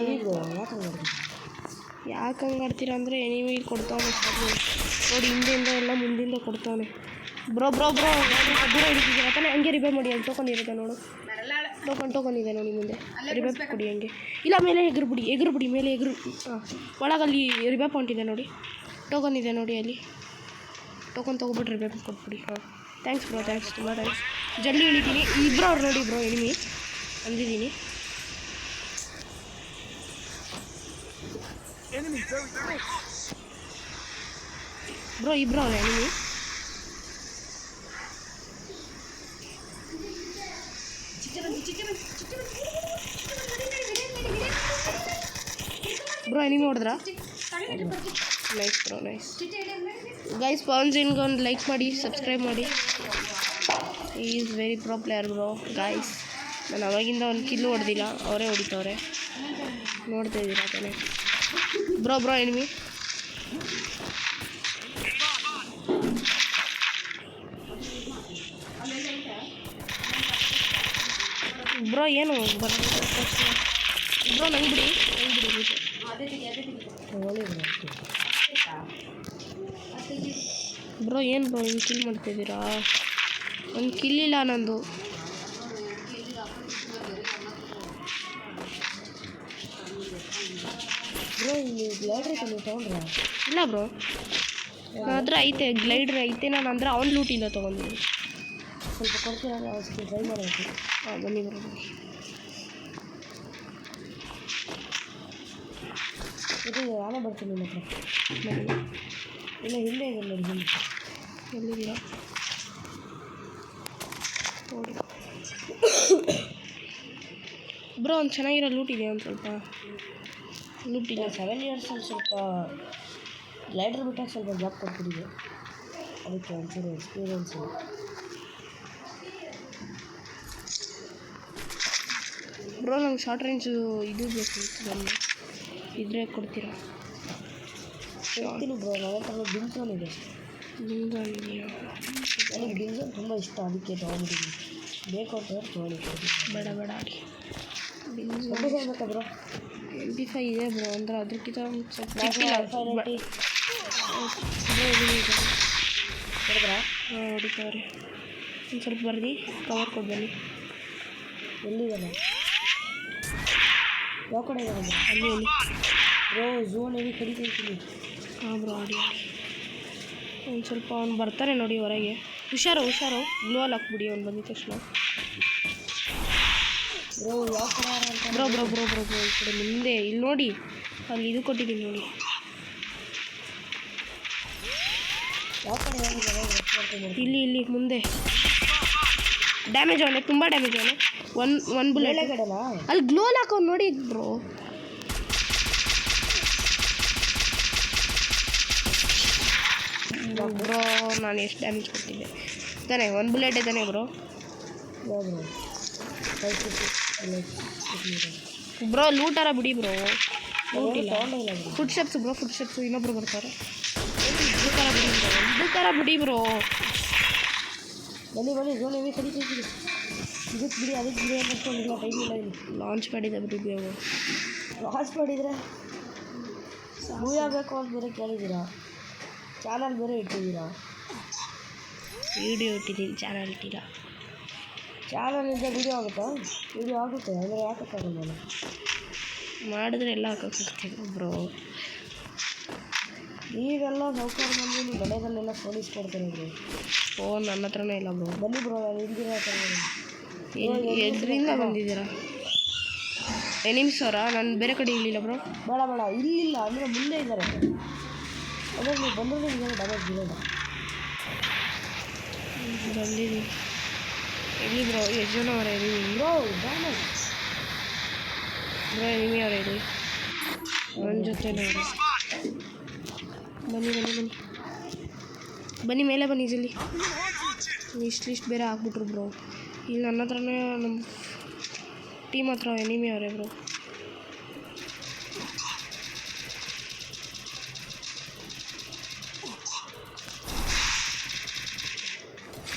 ಯಾಕೆ ಹಂಗೆ ಆಡ್ತೀರಾ ಅಂದರೆ ಎನಿಮಿ ಕೊಡ್ತಾವನೆ ನೋಡಿ, ಹಿಂದೆಯಿಂದ ಎಲ್ಲ ಮುಂದಿಂದ ಕೊಡ್ತಾವನೆ. ಬ್ರೋ ದೂರ ಹಿಡಿತಿದ್ದೀರಾ ತಾನೇ? ಹಂಗೆ ರಿವೈವ್ ಮಾಡಿ. ಅಲ್ಲಿ ಟೋಕನ್ ಇರುತ್ತೆ ನೋಡು, ಟೋಕನ್ ಇದೆ ನೋಡಿ ಮುಂದೆ. ರಿವೈವ್ ಕೊಡಿ ಹಂಗೆ. ಇಲ್ಲ ಮೇಲೆ ಎಗ್ರು ಮೇಲೆ ಎಗ್ರು. ಹಾಂ, ಒಳಗಲ್ಲಿ ರಿವೈವ್ ಪಾಯಿಂಟ್ ಇದೆ ನೋಡಿ, ಟೋಕನ್ ಇದೆ ನೋಡಿ ಅಲ್ಲಿ. ಟೋಕನ್ ತೊಗೊಬಿಟ್ರೆ ಬೇಕು ಕೊಟ್ಬಿಡಿ. ಹಾಂ ಥ್ಯಾಂಕ್ಸ್ ಬ್ರೋ, ಥ್ಯಾಂಕ್ಸ್, ತುಂಬ ಥ್ಯಾಂಕ್ಸ್. ಜಲ್ದಿ ಇಳಿತೀನಿ. ಇಬ್ಬರು ಅವ್ರು ನೋಡಿ ಬ್ರೋ, ಎನಿಮಿ ಅಂದಿದ್ದೀನಿ. ಬ್ರೋ ಇಬ್ಬರು ಅವ್ರೆ ಎನಿಮಿ. ಬ್ರೋ ಎನಿಮಿ ಹೊಡೆದ್ರ? Nice bro, nice. ಗೈಸ್ ಪವನ್ಜಿನ್ಗೆ ಒಂದು ಲೈಕ್ ಮಾಡಿ, ಸಬ್ಸ್ಕ್ರೈಬ್ ಮಾಡಿ. ಈ is very pro player bro. Guys ನಾನು ಅವಾಗಿಂದ ಒಂದು ಕಿಲ್ಲು ಹೊಡೆದಿಲ್ಲ, ಅವರೇ ಹೊಡಿತವ್ರೆ, ನೋಡ್ತಾ ಇದ್ದೀರಾ ತಾನೆ ಬ್ರೋ. Bro enemy. ಬ್ರೋ ಏನು ಬ್ರೋ ನಂಗೆ ಬಿಡಿ. ಬ್ರೋ ಏನು ಬ್ರೋ ಹಿಂಗೆ ಕಿಲ್ ಮಾಡ್ತಾಯಿದ್ದೀರಾ? ಒಂದು ಕಿಲ್ಲಿಲ್ಲ ನಂದು. ಬ್ರೋ ಇಲ್ಲಿ ಗ್ಲೈಡ್ರ್ ತೊಗೊಂಡ್ರ? ಇಲ್ಲ ಬ್ರೋ, ನನ್ನ ಹತ್ರ ಐತೆ ಗ್ಲೈಡ್ರ್ ಐತೆ. ನಾನು ಅಂದರೆ ಅವ್ನು ಲೂಟಿಂದ ತೊಗೊಂಡಿದ್ದೀನಿ. ಸ್ವಲ್ಪ ಕೊಡ್ತೀರಾ? ಟ್ರೈ ಮಾಡೋದು. ಹಾಂ ಬನ್ನಿ ಬ್ರೋ. ಇದು ನಾನೇ ಬರ್ತೀನಿ ನಿಮ್ಮ ಹತ್ರ. ಇಲ್ಲ ಹಿಂದೆ ಇದೆ ನೋಡಿ, ಹಿಂದೆ ಎಲ್ಲಿಲ್ಲ ನೋಡಿ ಬ್ರೋ. ಒಂದು ಚೆನ್ನಾಗಿರೋ ಲೂಟ್ ಇದೆ, ಒಂದು ಸ್ವಲ್ಪ ಲೂಟ್ ಇದೆ. 7 ಇಯರ್ಸಲ್ಲಿ ಸ್ವಲ್ಪ ಗ್ಲೈಡರ್ ಬಿಟ್ಟಾಗ ಸ್ವಲ್ಪ ಜಾಬ್ ಕೊಟ್ಬಿಟ್ಟಿದೆ, ಅದಕ್ಕೆ ಒಂಚೂರು ಎಕ್ಸ್ಪೀರಿಯನ್ಸ್ ಇದೆ. ಬ್ರೋ ನಂಗೆ ಶಾರ್ಟ್ ರೇಂಜು ಇದು ಬೇಕು, ಬನ್ನಿ ಇದ್ರೆ ಕೊಡ್ತೀರಾ? ಹೇಳ್ತೀನಿ ಬ್ರೋ, ನನ್ನ ಹತ್ರ ಬಿಂಗ್ಸೋನ್ ಇದೆ. ನಿಮ್ಗೆ ನನಗೆ ಬಿಂಗ್ಸೋನ್ ತುಂಬ ಇಷ್ಟ, ಅದಕ್ಕೆ ತೊಗೊಂಡಿದ್ದೀನಿ. ಬೇಕು ಅಂತ ತೊಗೊಂಡಿದ್ದೀನಿ. ಬೇಡ ಬೇಡ ಆಡಿ. ಬೇಕಾ ಬ್ರೋ? MP5 ಇದೆ ಬ್ರೋ, ಅಂದರೆ ಅದಕ್ಕಿಂತ ಸ್ವಲ್ಪ ಹೊಡೆದ್ರಾ? ಹಾಂ ಹೊಡಿತಾವ್ರಿ. ಒಂದು ಸ್ವಲ್ಪ ಬರ್ದು ಕವರ್ ಕೊಟ್ಟು ಬನ್ನಿ. ಎಲ್ಲಿದ್ದಾನೆ? ಯಾವ ಕಡೆ ಇದ್ದಾನೆ? ಅಲ್ಲಿ ಅಲ್ಲಿ ಬ್ರೋ ಝೋನ್ ಹೇಳಿ ಕಡಿತೀನಿ. ಹಾಂ ಬ್ರೋ ಆಡಿ ಆಡಿ. ಒಂದು ಸ್ವಲ್ಪ ಅವ್ನು ಬರ್ತಾರೆ ನೋಡಿ ಹೊರಗೆ. ಹುಷಾರು ಹುಷಾರು, ಗ್ಲೋ ಅಲ್ಲಿ ಹಾಕ್ಬಿಡಿ ಅವ್ನು ಬಂದಿದ ತಕ್ಷಣ. ಬ್ರೋ ಯಾವ ಕಡೆ ಅಂತ? Bro bro bro bro bro ಈ ಕಡೆ ಮುಂದೆ ಇಲ್ಲಿ ನೋಡಿ, ಅಲ್ಲಿ ಇದು ಕೊಟ್ಟಿದ್ದೀನಿ ನೋಡಿ. ಯಾವ ಕಡೆ ಹೋಗಿದ್ದಾರೆ? ಇಲ್ಲಿ ಇಲ್ಲಿ ಮುಂದೆ. ಡ್ಯಾಮೇಜ್ ಅವನೇ, ತುಂಬ ಡ್ಯಾಮೇಜ್ ಅವನೇ. ಒನ್ ಬುಲೆಟ್ ಕಡೆನಾ? ಅಲ್ಲಿ ಗ್ಲೋಲ್ ಹಾಕೋನು ನೋಡಿ ಬ್ರೋ. ಬ್ರೋ ನಾನು ಎಷ್ಟು ಡ್ಯಾಮೇಜ್ ಕೊಟ್ಟಿದ್ದೆ ತಾನೆ? 1 ಬುಲೆಟ್ ತಾನೆ ಬ್ರೋ? ಬ್ರೋ ಲೂಟಾರ ಬಿಡಿ ಬ್ರೋ, ಲೂಟ್ ಇಲ್ಲ. Food steps bro, food steps ಇನ್ನೊಬ್ರು ಬರ್ತಾರೆ. ಇದು ಬಿಡಿ ಬ್ರೋ. ಬನ್ನಿ ಬನ್ನಿ, ಝೋನ್ ಹೇವಿ ಕಡಿತೀವಿ. ಇದಕ್ಕೆ ಬಿಡಿ ಅದಕ್ಕೆ ಬಿಡಿ ಅಂತಕೊಂಡಿಲ್ಲ, ಟೈಮ್ ಇಲ್ಲ. ಇಲ್ಲಿ ಲಾಂಚ್ ಮಾಡಿದೆ ಬಿಡಿ ಬೇವು. ಲಾಂಚ್ ಮಾಡಿದರೆ ಬೇಕು ಅಂತ ಬೇರೆ ಕೇಳಿದ್ದೀರಾ? ಚಾನಲ್ ಬೇರೆ ಇಟ್ಟಿದ್ದೀರಾ? ವೀಡಿಯೋ ಇಟ್ಟಿದ್ದೀನಿ, ಚಾನಲ್ ಇಟ್ಟಿಲ್ಲ. ಚಾನಲಿಂದ ವೀಡಿಯೋ ಆಗುತ್ತಾ? ವೀಡಿಯೋ ಆಗುತ್ತೆ, ಅಂದರೆ ಯಾಕಕ್ಕಾಗಲ್ಲ? ನಾನು ಮಾಡಿದ್ರೆ ಎಲ್ಲ ಹಾಕೋಕ್ಕಾಗ್ತಿಲ್ಲ ಬ್ರೋ. ನೀವೆಲ್ಲ ಸೌಕರ್ಯ ಬಂದು ನೀವು ಗಡ್ಯದಲ್ಲೆಲ್ಲ ಪೊಲೀಸ್ ಕೊಡ್ತಾರೆ ಬ್ರೋ. ಫೋನ್ ನನ್ನ ಹತ್ರನೇ ಇಲ್ಲ ಬ್ರೋ. ಬನ್ನಿ ಬ್ರೋ, ನಾನು ಹಿಂದಿನ ಎದ್ರಿಂದ ಬಂದಿದ್ದೀರಾ? ಎನಿಮ್ಸ್ ಅವರಾ? ನಾನು ಬೇರೆ ಕಡೆ ಇರಲಿಲ್ಲ ಬ್ರೋ. ಬೇಡ ಬೇಡ, ಇಲ್ಲಿಲ್ಲ, ಅಂದರೆ ಮುಂದೆ ಇದ್ದಾರೆ. ಅಂದರೆ ನೀವು ಬಂದರೂ ನಿಮಗೆ ಡ್ಯಾಮೇಜ್ ಬಿಡೋಣ. ಬಂದಿದ್ದೀನಿ. ಎಲ್ಲಿ ಬ್ರೋ? ಎಷ್ಟು ಜನ ಅವರ enemy? Bro damage bro enemy ಅವರ ಇಲ್ಲಿ ನನ್ನ ಜೊತೆ ಬನ್ನಿ ಬನ್ನಿ ಬನ್ನಿ ಬನ್ನಿ, ಮೇಲೆ ಬನ್ನಿ ಜಲ್ದಿ. ಇಷ್ಟು ಬೇರೆ ಹಾಕ್ಬಿಟ್ರು ಬ್ರೋ. ಇಲ್ಲಿ ನನ್ನ ಹತ್ರನೇ ನಮ್ಮ ಟೀಮ್ ಹತ್ರ ಎನಿಮಿ ಅವರೇ bro.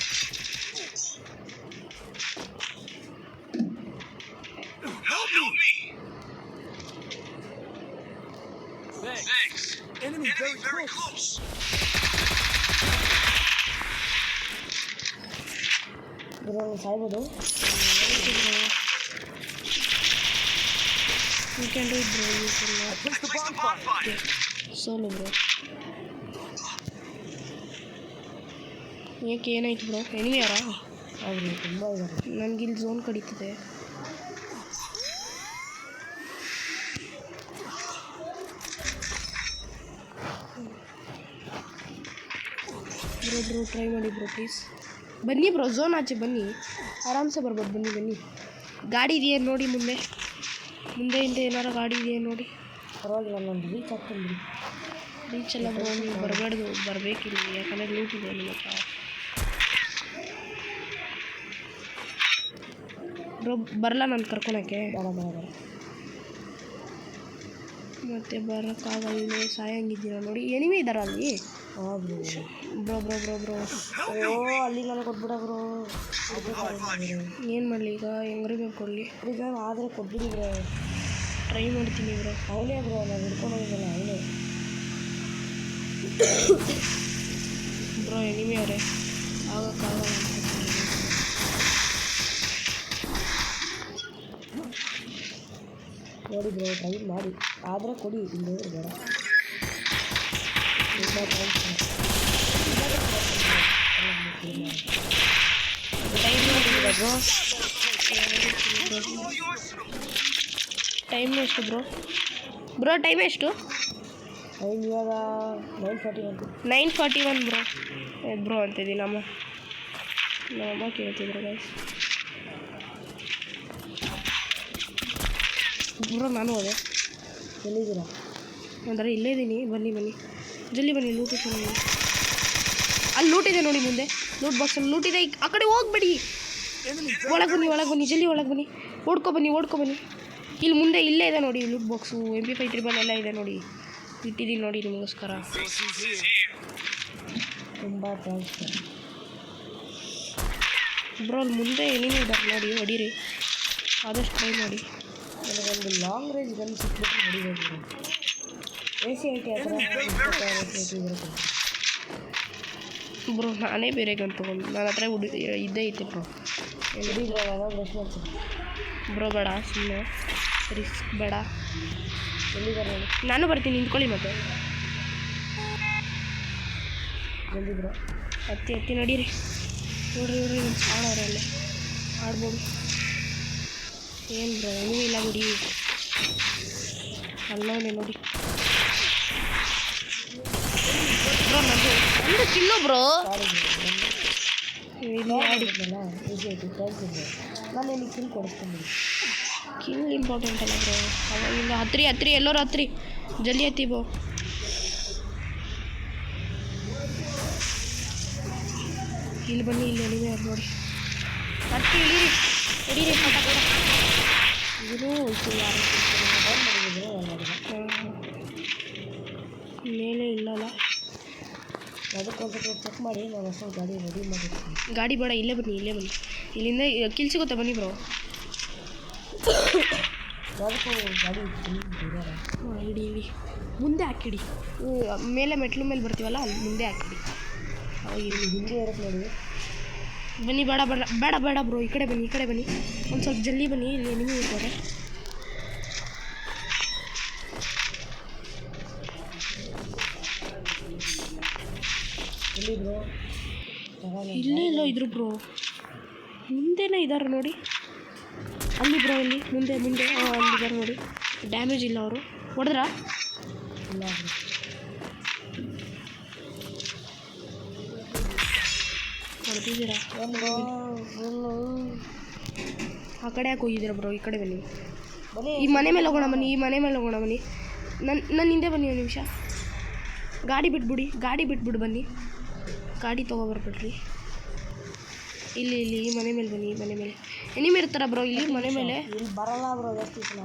Thanks. Enemy very close. Bro ಸಾಯ್ಬೋದು. You can do it bro, you can not. Place the bonfire. Solo bro. ಏಕೆ ಏನಾಯ್ತು ಬ್ರೋ ಎನಿಮಿ ಯಾರಾ ಅವರು ತುಂಬ ಇದ್ದಾರೆ. ನನಗಿಲ್ಲಿ ಝೋನ್ ಕಡಿತಿದೆ. ಬ್ರೋ ಟ್ರೈ ಮಾಡಿ ಬ್ರೋ ಪ್ಲೀಸ್. ಬನ್ನಿ ಬ್ರೋ ಝೋನ್ ಆಚೆ ಬನ್ನಿ, ಆರಾಮ್ಸೆ ಬರ್ಬೋದು. ಬನ್ನಿ ಗಾಡಿ ಇದೆಯೇನು ನೋಡಿ, ಮುಂದೆಯಿಂದ ಏನಾರು ಗಾಡಿ ಇದೆಯಾ ನೋಡಿ. ಪರವಾಗಿಲ್ಲ, ನಾನು ರೀಚ್ ಆಗ್ತೀನಿ. ರೀಚ್ ಎಲ್ಲ ಬ್ರೋ ನೀವು ಬರಬೇಕಿಲ್ಲ, ಯಾಕಂದರೆ ಲೂಟ್ ಇದೆ ನಿಮ್ಮ ಹತ್ರ. ಬ್ರೋ ಬರಲ್ಲ ನಾನು ಕರ್ಕೊಳಕ್ಕೆ. ಬೇಡ ಮತ್ತೆ ಬರೋಕ್ಕಾಗಲ್ಲ, ಸಾಯಂಗಿದ್ದೀರ ನೋಡಿ. ಎನಿಮಿ ಇದ್ದಾರ ಅಲ್ಲಿ. ಹಾಂ ಬ್ರೋ ಓ ಅಲ್ಲಿ ನನಗೆ ಕೊಟ್ಬಿಡ ಬ್ರೋ. ಏನು ಮಾಡಲಿ ಈಗ, ಹೆಂಗ್ರಿ ಬೇಕು ಕೊಡಲಿ? ಈಗ ಆದರೆ ಕೊಟ್ಬಿಡಿ ಬ್ರೋ. ಟ್ರೈ ಮಾಡ್ತೀನಿ ಬ್ರೋ. ಅವನೇ ಬ್ರೋ, ನಾನು ಹಿಡ್ಕೊಂಡು ಹೋಗಿದ್ದಲ್ಲ ಅವನೇ. ಬ್ರೋ ಎನಿಮಿ ಅವರೇ, ಆಗೋಕ್ಕಾಗಲ್ಲ ನೋಡಿ ಬ್ರೋ, ಟ್ರೈ ಮಾಡಿ ಆದರೆ ಕೊಡಿ, ಇಲ್ಲಿ ಬೇಡ. ಟೈಮ್ ಎಷ್ಟು ಬ್ರೋ ಟೈಮ್ ಎಷ್ಟು? ಟೈಮ್ ಇವಾಗ 9:41 ಬ್ರೋ ಅಂತಿದ್ದೀನಿ. ನಮ್ಮಮ್ಮ ಕೇಳ್ತಿದ್ರು ಗೈಸ್. ಬ್ರೋ ನಾನು ಹೋದೆ. ಎಲ್ಲಿದ್ದೀರಾ? ಅಂದರೆ ಇಲ್ಲೇ ಇದ್ದೀನಿ. ಬನ್ನಿ ಜಲ್ದಿ ಬನ್ನಿ. ಲೂಟ್ ಚೆನ್ನಾಗಿ ಅಲ್ಲಿ ಲೂಟ್ ಇದೆ ನೋಡಿ, ಮುಂದೆ ಲೂಟ್ ಬಾಕ್ಸಲ್ಲಿ ಲೂಟ್ ಇದೆ. ಆ ಕಡೆ ಹೋಗ್ಬೇಡಿ, ಒಳಗೆ ಬನ್ನಿ ಜಲ್ದಿ ಒಳಗೆ ಬನ್ನಿ. ಓಡ್ಕೊ ಬನ್ನಿ. ಇಲ್ಲಿ ಮುಂದೆ ಇಲ್ಲೇ ಇದೆ ನೋಡಿ ಲೂಟ್ ಬಾಕ್ಸು. MP5 ಟ್ರಿಬಲ್ ಎಲ್ಲ ಇದೆ ನೋಡಿ, ಇಟ್ಟಿದ್ದೀನಿ ನೋಡಿ ನಿಮಗೋಸ್ಕರ. ತುಂಬ ಥ್ಯಾಂಕ್ಸ್ ಬ್ರೋ ಅಲ್ಲಿ ಮುಂದೆ ಏನೇನು ಇದ್ದಾರೆ ನೋಡಿ, ಹೊಡೀರಿ ಆದಷ್ಟು ಟ್ರೈ ಮಾಡಿ. ನನಗೊಂದು ಲಾಂಗ್ ರೇಂಜ್ ಗನ್ ಸಿಕ್ಬಿಟ್ಟು ಹೊಡಿಬೇಕು. AC-80 ಹತ್ರ ಬರುತ್ತೆ ಬ್ರೋ. ನಾನೇ ಬೇರೆ ಗನ್ ತೊಗೊಂಡು, ನನ್ನ ಹತ್ರ ಇದ್ದೇ ಐತೆ ಬ್ರೋ. ಎಲ್ಲಿ ಬ್ರೋ? ಯಾವಾಗ ಬ್ರಷ್ ಮಾಡ್ತೀನಿ ಬ್ರೋ. ಬೇಡ ಸುಮ್ಮನೆ ರಿಸ್ಕ್ ಬೇಡ. ಎಲ್ಲಿದ್ದಾರೆ ಹೇಳಿ? ನಾನು ಬರ್ತೀನಿ, ನಿಂತ್ಕೊಳ್ಳಿ ಮತ್ತೆ. ಜಲ್ದಿ ಬ್ರೋ. ಹತ್ತಿ ನಡೀರಿ. ನೋಡ್ರಿ ಒಂದು ಆಡೋರೆ ಅಲ್ಲೇ ಆಡ್ಬೋದು. ಏನು ಬ್ರೋ ಏನೂ ಇಲ್ಲ ಬಿಡಿ, ಅಲ್ಲೋನೆ ನೋಡಿ ಬ್ರೋ. ನಂದು ಕಿಲ್ಲು ಬ್ರೋ. ಇಲ್ಲಿ ಆಡಿದ್ನಲ್ಲ AC-80 ಥ್ಯಾಂಕ್ಸ್ ಬ್ರೋ. ನಾನು ನಿಮಗೆ ಕಿಲ್ ಕೊಡಿಸ್ತೀನಿ. ಕಿಲ್ ಇಂಪಾರ್ಟೆಂಟ್ ಅಲ್ಲ ಬ್ರೋ. ಅವಾಗಿಂದ ಹತ್ರಿ ಎಲ್ಲರೂ ಹತ್ರಿ, ಜಲ್ದಿ ಹತ್ತಿ ಬ್ರೋ. ಇಲ್ಲಿ ಬನ್ನಿ, ಇಲ್ಲಿ ಎನಿಮೆ ಅವ್ರು ನೋಡಿ. ಹತ್ತಿ ಇಳೀರಿ, ಹೊಡೀರಿ ಪಟಾಕ. ಇದು ಹೋಯ್ತು ಯಾರು ಮೇಲೆ ಇಲ್ಲಲ್ಲ. ಅದಕ್ಕೊಂದು ಚೆಕ್ ಮಾಡಿ, ನಾನು ಅಷ್ಟೊಂದು ಗಾಡಿ ರೆಡಿ ಮಾಡಿರ್ತೀನಿ. ಗಾಡಿ ಬೇಡ, ಇಲ್ಲೇ ಬನ್ನಿ. ಇಲ್ಲಿಂದ ಕಿಲ್ ಸಿಗುತ್ತೆ, ಬನ್ನಿ ಬ್ರೋ. ಅದಕ್ಕೂ ಗಾಡಿ ಇಡಿ ಮುಂದೆ ಹಾಕಿಡಿ. ಮೇಲೆ ಮೆಟ್ಲು ಮೇಲೆ ಬರ್ತೀವಲ್ಲ, ಅಲ್ಲಿ ಮುಂದೆ ಹಾಕಿಡಿ. ಇಲ್ಲಿ ಹಿಂದೆ ಇರುತ್ತೆ ನೋಡಿ. ಬನ್ನಿ. ಬೇಡ ಬ್ರೋ, ಈ ಕಡೆ ಬನ್ನಿ. ಒಂದು ಸ್ವಲ್ಪ ಜಲ್ದಿ ಬನ್ನಿ, ಇಲ್ಲಿ ಎನಿಮಿ ಇರ್ತಾರೆ. ಎಲ್ಲಿ ಬ್ರೋ? ಇಲ್ಲೇ ಇಲ್ಲ ಇದ್ರು ಬ್ರೋ, ಮುಂದೆನೇ ಇದ್ದಾರೆ ನೋಡಿ. ಅಲ್ಲಿ ಬ್ರೋ, ಇಲ್ಲಿ ಮುಂದೆ ಅಲ್ಲಿದ್ದಾರೆ ನೋಡಿ. ಡ್ಯಾಮೇಜ್ ಇಲ್ಲ ಅವರು. ಹೊಡೆದ್ರಾ? ಇಲ್ಲ ಬ್ರೋ. ಹೊಡೆದಿದ್ದೀರಾ? ಆ ಕಡೆ ಯಾಕೆ ಹೋಗಿದ್ದೀರಾ ಬ್ರೋ? ಈ ಕಡೆ ಬನ್ನಿ. ಈ ಮನೆ ಮೇಲೆ ಹೋಗೋಣ ಬನ್ನಿ. ನನ್ನ ಹಿಂದೆ ಬನ್ನಿ ಒಂದು ನಿಮಿಷ. ಗಾಡಿ ಬಿಟ್ಬಿಡು ಬನ್ನಿ. ಗಾಡಿ ತೊಗೊಬರ್ಬಿಡ್ರಿ. ಇಲ್ಲಿ ಈ ಮನೆ ಮೇಲೆ ಬನ್ನಿ. ಎನಿಮಿ ಇರ್ತಾರ ಬ್ರೋ ಇಲ್ಲಿ ಮನೆ ಮೇಲೆ? ಇಲ್ಲಿ ಬರಲ್ಲ ಬ್ರೋ, ಜಾಸ್ತಿ ಸಲ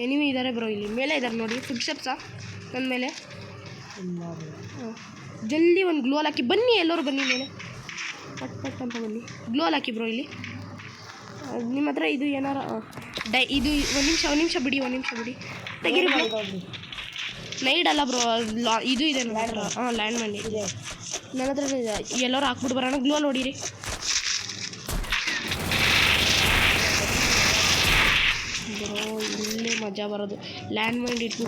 ಎನಿಮಿ ಇದ್ದಾರೆ ಬ್ರೋ. ಇಲ್ಲಿ ಮೇಲೆ ಇದ್ದಾರೆ ನೋಡಿ, ಫುಡ್ ಸ್ಟೆಪ್ಸಾ ನನ್ನ ಮೇಲೆ. ಇಲ್ಲ ಬ್ರೋ. ಜಲ್ದಿ ಒಂದು ಗ್ಲೋಲ್ ಹಾಕಿ ಬನ್ನಿ, ಎಲ್ಲರೂ ಬನ್ನಿ ಮೇಲೆ. ಪಟ್ ಅಂತ ಬನ್ನಿ. ಗ್ಲೋಲ್ ಹಾಕಿ ಬ್ರೋ ಇಲ್ಲಿ. ನಿಮ್ಮ ಹತ್ರ ಇದು ಏನಾರ ಇದು ಒಂದು ನಿಮಿಷ ಬಿಡಿ. ತೆಗೀರಿ ಬ್ರೋ. ನೈಡ್ ಅಲ್ಲ ಬ್ರೋ, ಇದು ಇದೆ ನನ್ನ ಹತ್ರ. ಲ್ಯಾಂಡ್ ಮಾಡಿ ಇದೆ ನನ್ನ ಹತ್ರ ಇದೆ. ಎಲ್ಲರೂ ಹಾಕ್ಬಿಟ್ಟು ಬರೋಣ. ಗ್ಲೋಲ್ ಹೊಡೀರಿ. ಬ್ರೋ ಇಲ್ಲೇ ಮಜಾ ಬರೋದು. ಲ್ಯಾಂಡ್ ಮೈಂಡ್ ಇಟ್ಬಿಟ್ಟು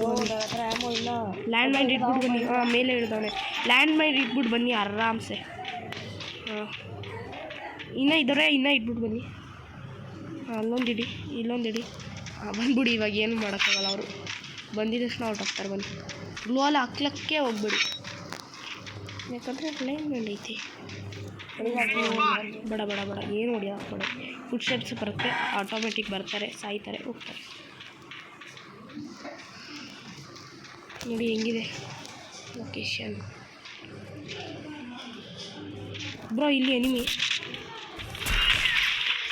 ಬನ್ನಿ. ಮೇಲೆ ಇಳಿದವನೆ. ಲ್ಯಾಂಡ್ ಮೈಂಡ್ ಇಟ್ಬಿಟ್ಟು ಬನ್ನಿ ಆರಾಮ್ಸೆ. ಹಾಂ ಇನ್ನೂ ಇದ್ದಾರೆ, ಇನ್ನೂ ಇಟ್ಬಿಟ್ಟು ಬನ್ನಿ. ಅಲ್ಲೊಂದು ಇಡಿ, ಇಲ್ಲೊಂದು ಇಡಿ. ಬಂದ್ಬಿಡಿ, ಇವಾಗ ಏನು ಮಾಡೋಕ್ಕಾಗಲ್ಲ. ಅವರು ಬಂದಿದ ತಕ್ಷಣ ಔಟ್ ಆಗ್ತಾರೆ. ಬನ್ನಿ, ಗ್ಲೋಲ್ ಹಾಕ್ಲಕ್ಕೆ ಹೋಗ್ಬೇಡಿ, ಯಾಕಂದರೆ ಅಲೈನ್ಮೆಂಟ್ ಐತಿ. ಬಡ ಬಡ ಬಡ ಏನು ಹೊಡಿಯೋಕ್ಬೇಡ. ಫುಡ್ ಸ್ಟೆಪ್ಸ್ ಬರುತ್ತೆ, ಆಟೋಮೆಟಿಕ್ ಬರ್ತಾರೆ, ಸಾಯ್ತಾರೆ, ಹೋಗ್ತಾರೆ. ನೋಡಿ ಹೆಂಗಿದೆ ಲೊಕೇಶನ್. ಬ್ರೋ ಇಲ್ಲಿ ಎನಿಮಿ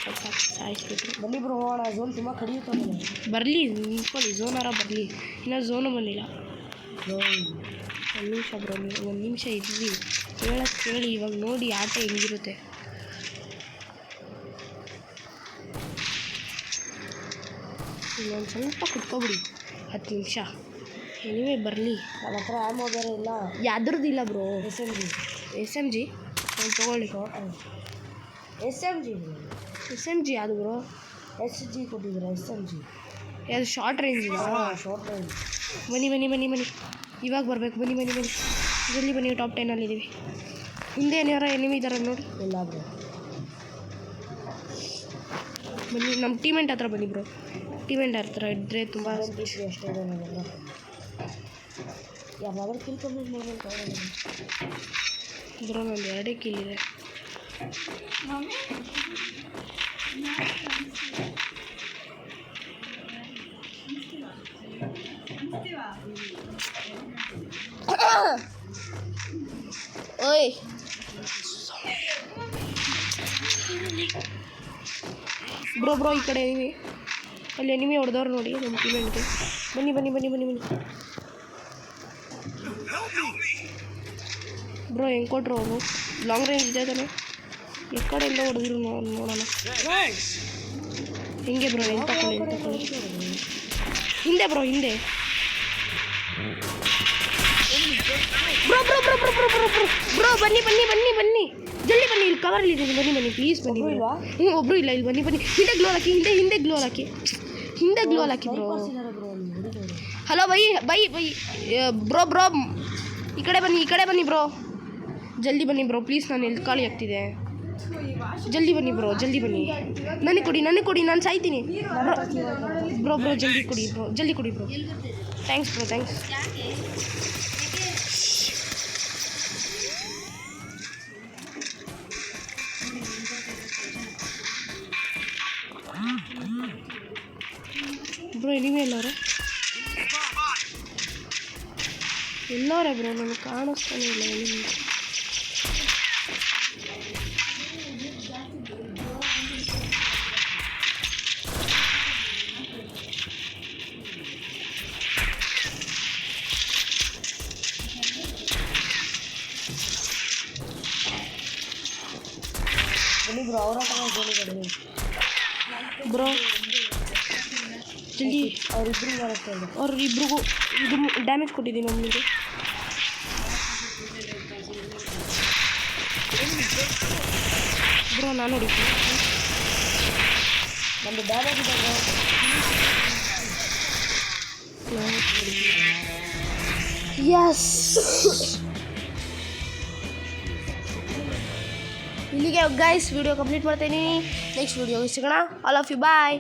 ಸ್ವಲ್ಪ ಸಾಯಿಸ್ಬಿಟ್ರು. ಬನ್ನಿ ಬ್ರೋ ಹೋಗೋಣ, ಝೋನ್ ತುಂಬ ಕಡಿಯುತ್ತೆ. ಬರಲಿ ನಿಂತ್ಕೊಳ್ಳಿ, ಝೋನಾರ ಬರಲಿ. ಇನ್ನೂ ಝೋನು ಬಂದಿಲ್ಲ. ಒಂದು ನಿಮಿಷ ಬ್ರೋ, ನೀವು ಒಂದು ನಿಮಿಷ ಇದ್ವಿ ಹೇಳಕ್ಕೆ ಕೇಳಿ. ಇವಾಗ ನೋಡಿ ಆಟ ಹೆಂಗಿರುತ್ತೆ. ಇನ್ನೊಂದು ಸ್ವಲ್ಪ ಕುತ್ಕೊಬಿಡಿ, 10 ನಿಮಿಷ. ಎನಿವೇ ಬರಲಿ. ನನ್ನ ಹತ್ರ ಆ್ಯಮೋ ಬೇರೆ ಇಲ್ಲ. ಯಾವ್ದ್ರದ್ದಿಲ್ಲ ಬ್ರೋ. ಎಸ್ ಎಮ್ ಜಿ ತೊಗೊಳ್ಳಿ. ಎಸ್ ಎಮ್ ಜಿ ಯಾವುದು ಬ್ರೋ? SG ಕೊಟ್ಟಿದ್ದೀರಾ? SMG ಯಾವುದು ಶಾರ್ಟ್ ರೇಂಜ್ ಇಲ್ಲ? Short range. ಬನ್ನಿ ಬನ್ನಿ ಬನ್ನಿ ಬನ್ನಿ, ಇವಾಗ ಬರಬೇಕು. ಬನ್ನಿ ಬನ್ನಿ ಬನ್ನಿ, ಜಲ್ದಿ ಬನ್ನಿ. ಟಾಪ್ 10 ಹಿಂದೆ ಏನಾರ ಎನಿಮಿ ಇದ್ದಾರೆ ನೋಡಿ. ಇಲ್ಲ ಬ್ರೋ, ಬನ್ನಿ, ನಮ್ಮ ಟೀಮೆಂಟ್ ಹತ್ರ ಬನ್ನಿ ಬ್ರೋ. ಟೀಮೆಂಟ್ ಹತ್ರ ಇದ್ದರೆ ತುಂಬ ಅಷ್ಟೇ ಇದೆ ನನಗೆ. ಯಾರಾದರೂ ಕಿಲ್ ಕಂಪ್ಲೀಟ್ ಮಾಡ್ಬೇಕು ಬ್ರೋ. ನಂದು 2 ಕಿಲ್ ಇದೆ. ಓಯ್ ಬ್ರೋ ಬ್ರೋ, ಈ ಕಡೆ ಎನಿಮಿ, ಅಲ್ಲಿ ಎನಿಮಿ ಹೊಡೆದವ್ರು ನೋಡಿ ನಮ್ಮ ಟೀಮೆಂಟ್ಗೆ. ಬನ್ನಿ ಬನ್ನಿ ಬನ್ನಿ ಬನ್ನಿ ಬನ್ನಿ ಬ್ರೋ. ಹೆಂಗೆ ಕೊಟ್ಟರು ಅವರು? ಲಾಂಗ್ ರೇಂಜ್ ಇದೆ ತಾನೆ, ಈ ಕಡೆಯಿಂದ ಹೊಡೆದ್ರು ನೋಡೋಣ. ಹಿಂಗೆ ಬ್ರೋ, ಹೆಂಗೆ ತಗೊಳ್ಳಿ. ಹಿಂದೆ ಬ್ರೋ, ಹಿಂದೆ bro bro bro bro bro bro bro bro ಬನ್ನಿ ಬನ್ನಿ ಬನ್ನಿ ಬನ್ನಿ, ಜಲ್ದಿ ಬನ್ನಿ. ಇಲ್ಲಿ ಕವರಲ್ಲಿ ಇದ್ದೀನಿ, ಬನ್ನಿ ಬನ್ನಿ ಪ್ಲೀಸ್ ಬನ್ನಿ. ಒಬ್ಬರು ಇಲ್ಲ, ಇಲ್ಲಿ ಬನ್ನಿ ಬನ್ನಿ. ಹಿಂದೆ ಗ್ಲೋಲ್ ಹಾಕಿ, ಹಿಂದೆ ಗ್ಲೋಲ್ ಹಾಕಿ, ಹಿಂದೆ ಗ್ಲೋಲ್ ಹಾಕಿ ಬ್ರೋ. Hello bye bye bye bro bro, ಈ ಕಡೆ ಬನ್ನಿ ಬ್ರೋ. ಜಲ್ದಿ ಬನ್ನಿ ಬ್ರೋ ಪ್ಲೀಸ್, ನಾನು ಎಲ್ಲಿ ಖಾಲಿ ಆಗ್ತಿದೆ. ಜಲ್ದಿ ಬನ್ನಿ ಬ್ರೋ, ಜಲ್ದಿ ಬನ್ನಿ. ನನಗೆ ಕೊಡಿ, ನಾನು ಸಾಯ್ತೀನಿ ಬ್ರೋ. ಬ್ರೋ ಜಲ್ದಿ ಕೊಡಿ bro. Thanks bro, thanks. Bro anime ಎಲ್ಲಾರೆ ಬ್ರೋ, ನನಗೆ ಕಾಣಿಸ್ತಾನೆ ಇಲ್ಲ ಎನಿಮೆ. ಬನ್ನಿ ಬ್ರೋ, ಅವರ ಬ್ರೋ ಜಲ್ದಿ. ಅವ್ರಿಬ್ರಿಗೂ ಇದು ಡ್ಯಾಮೇಜ್ ಕೊಟ್ಟಿದ್ದೀನಿ ಒಬ್ಬನಿಗೆ. ಬ್ರೋ ನಾನು ಹೊಡಿತೀನಿ. ನಮ್ಮದು ಡ್ಯಾಮೇಜ್ ಇದೆ ಬ್ರೋ. ಯಸ್, ಇಲ್ಲಿಗೆ ಗೈಸ್ ವಿಡಿಯೋ ಕಂಪ್ಲೀಟ್ ಮಾಡ್ತೀನಿ. ನೆಕ್ಸ್ಟ್ ವಿಡಿಯೋ ಸಿಗೋಣ. All of you bye.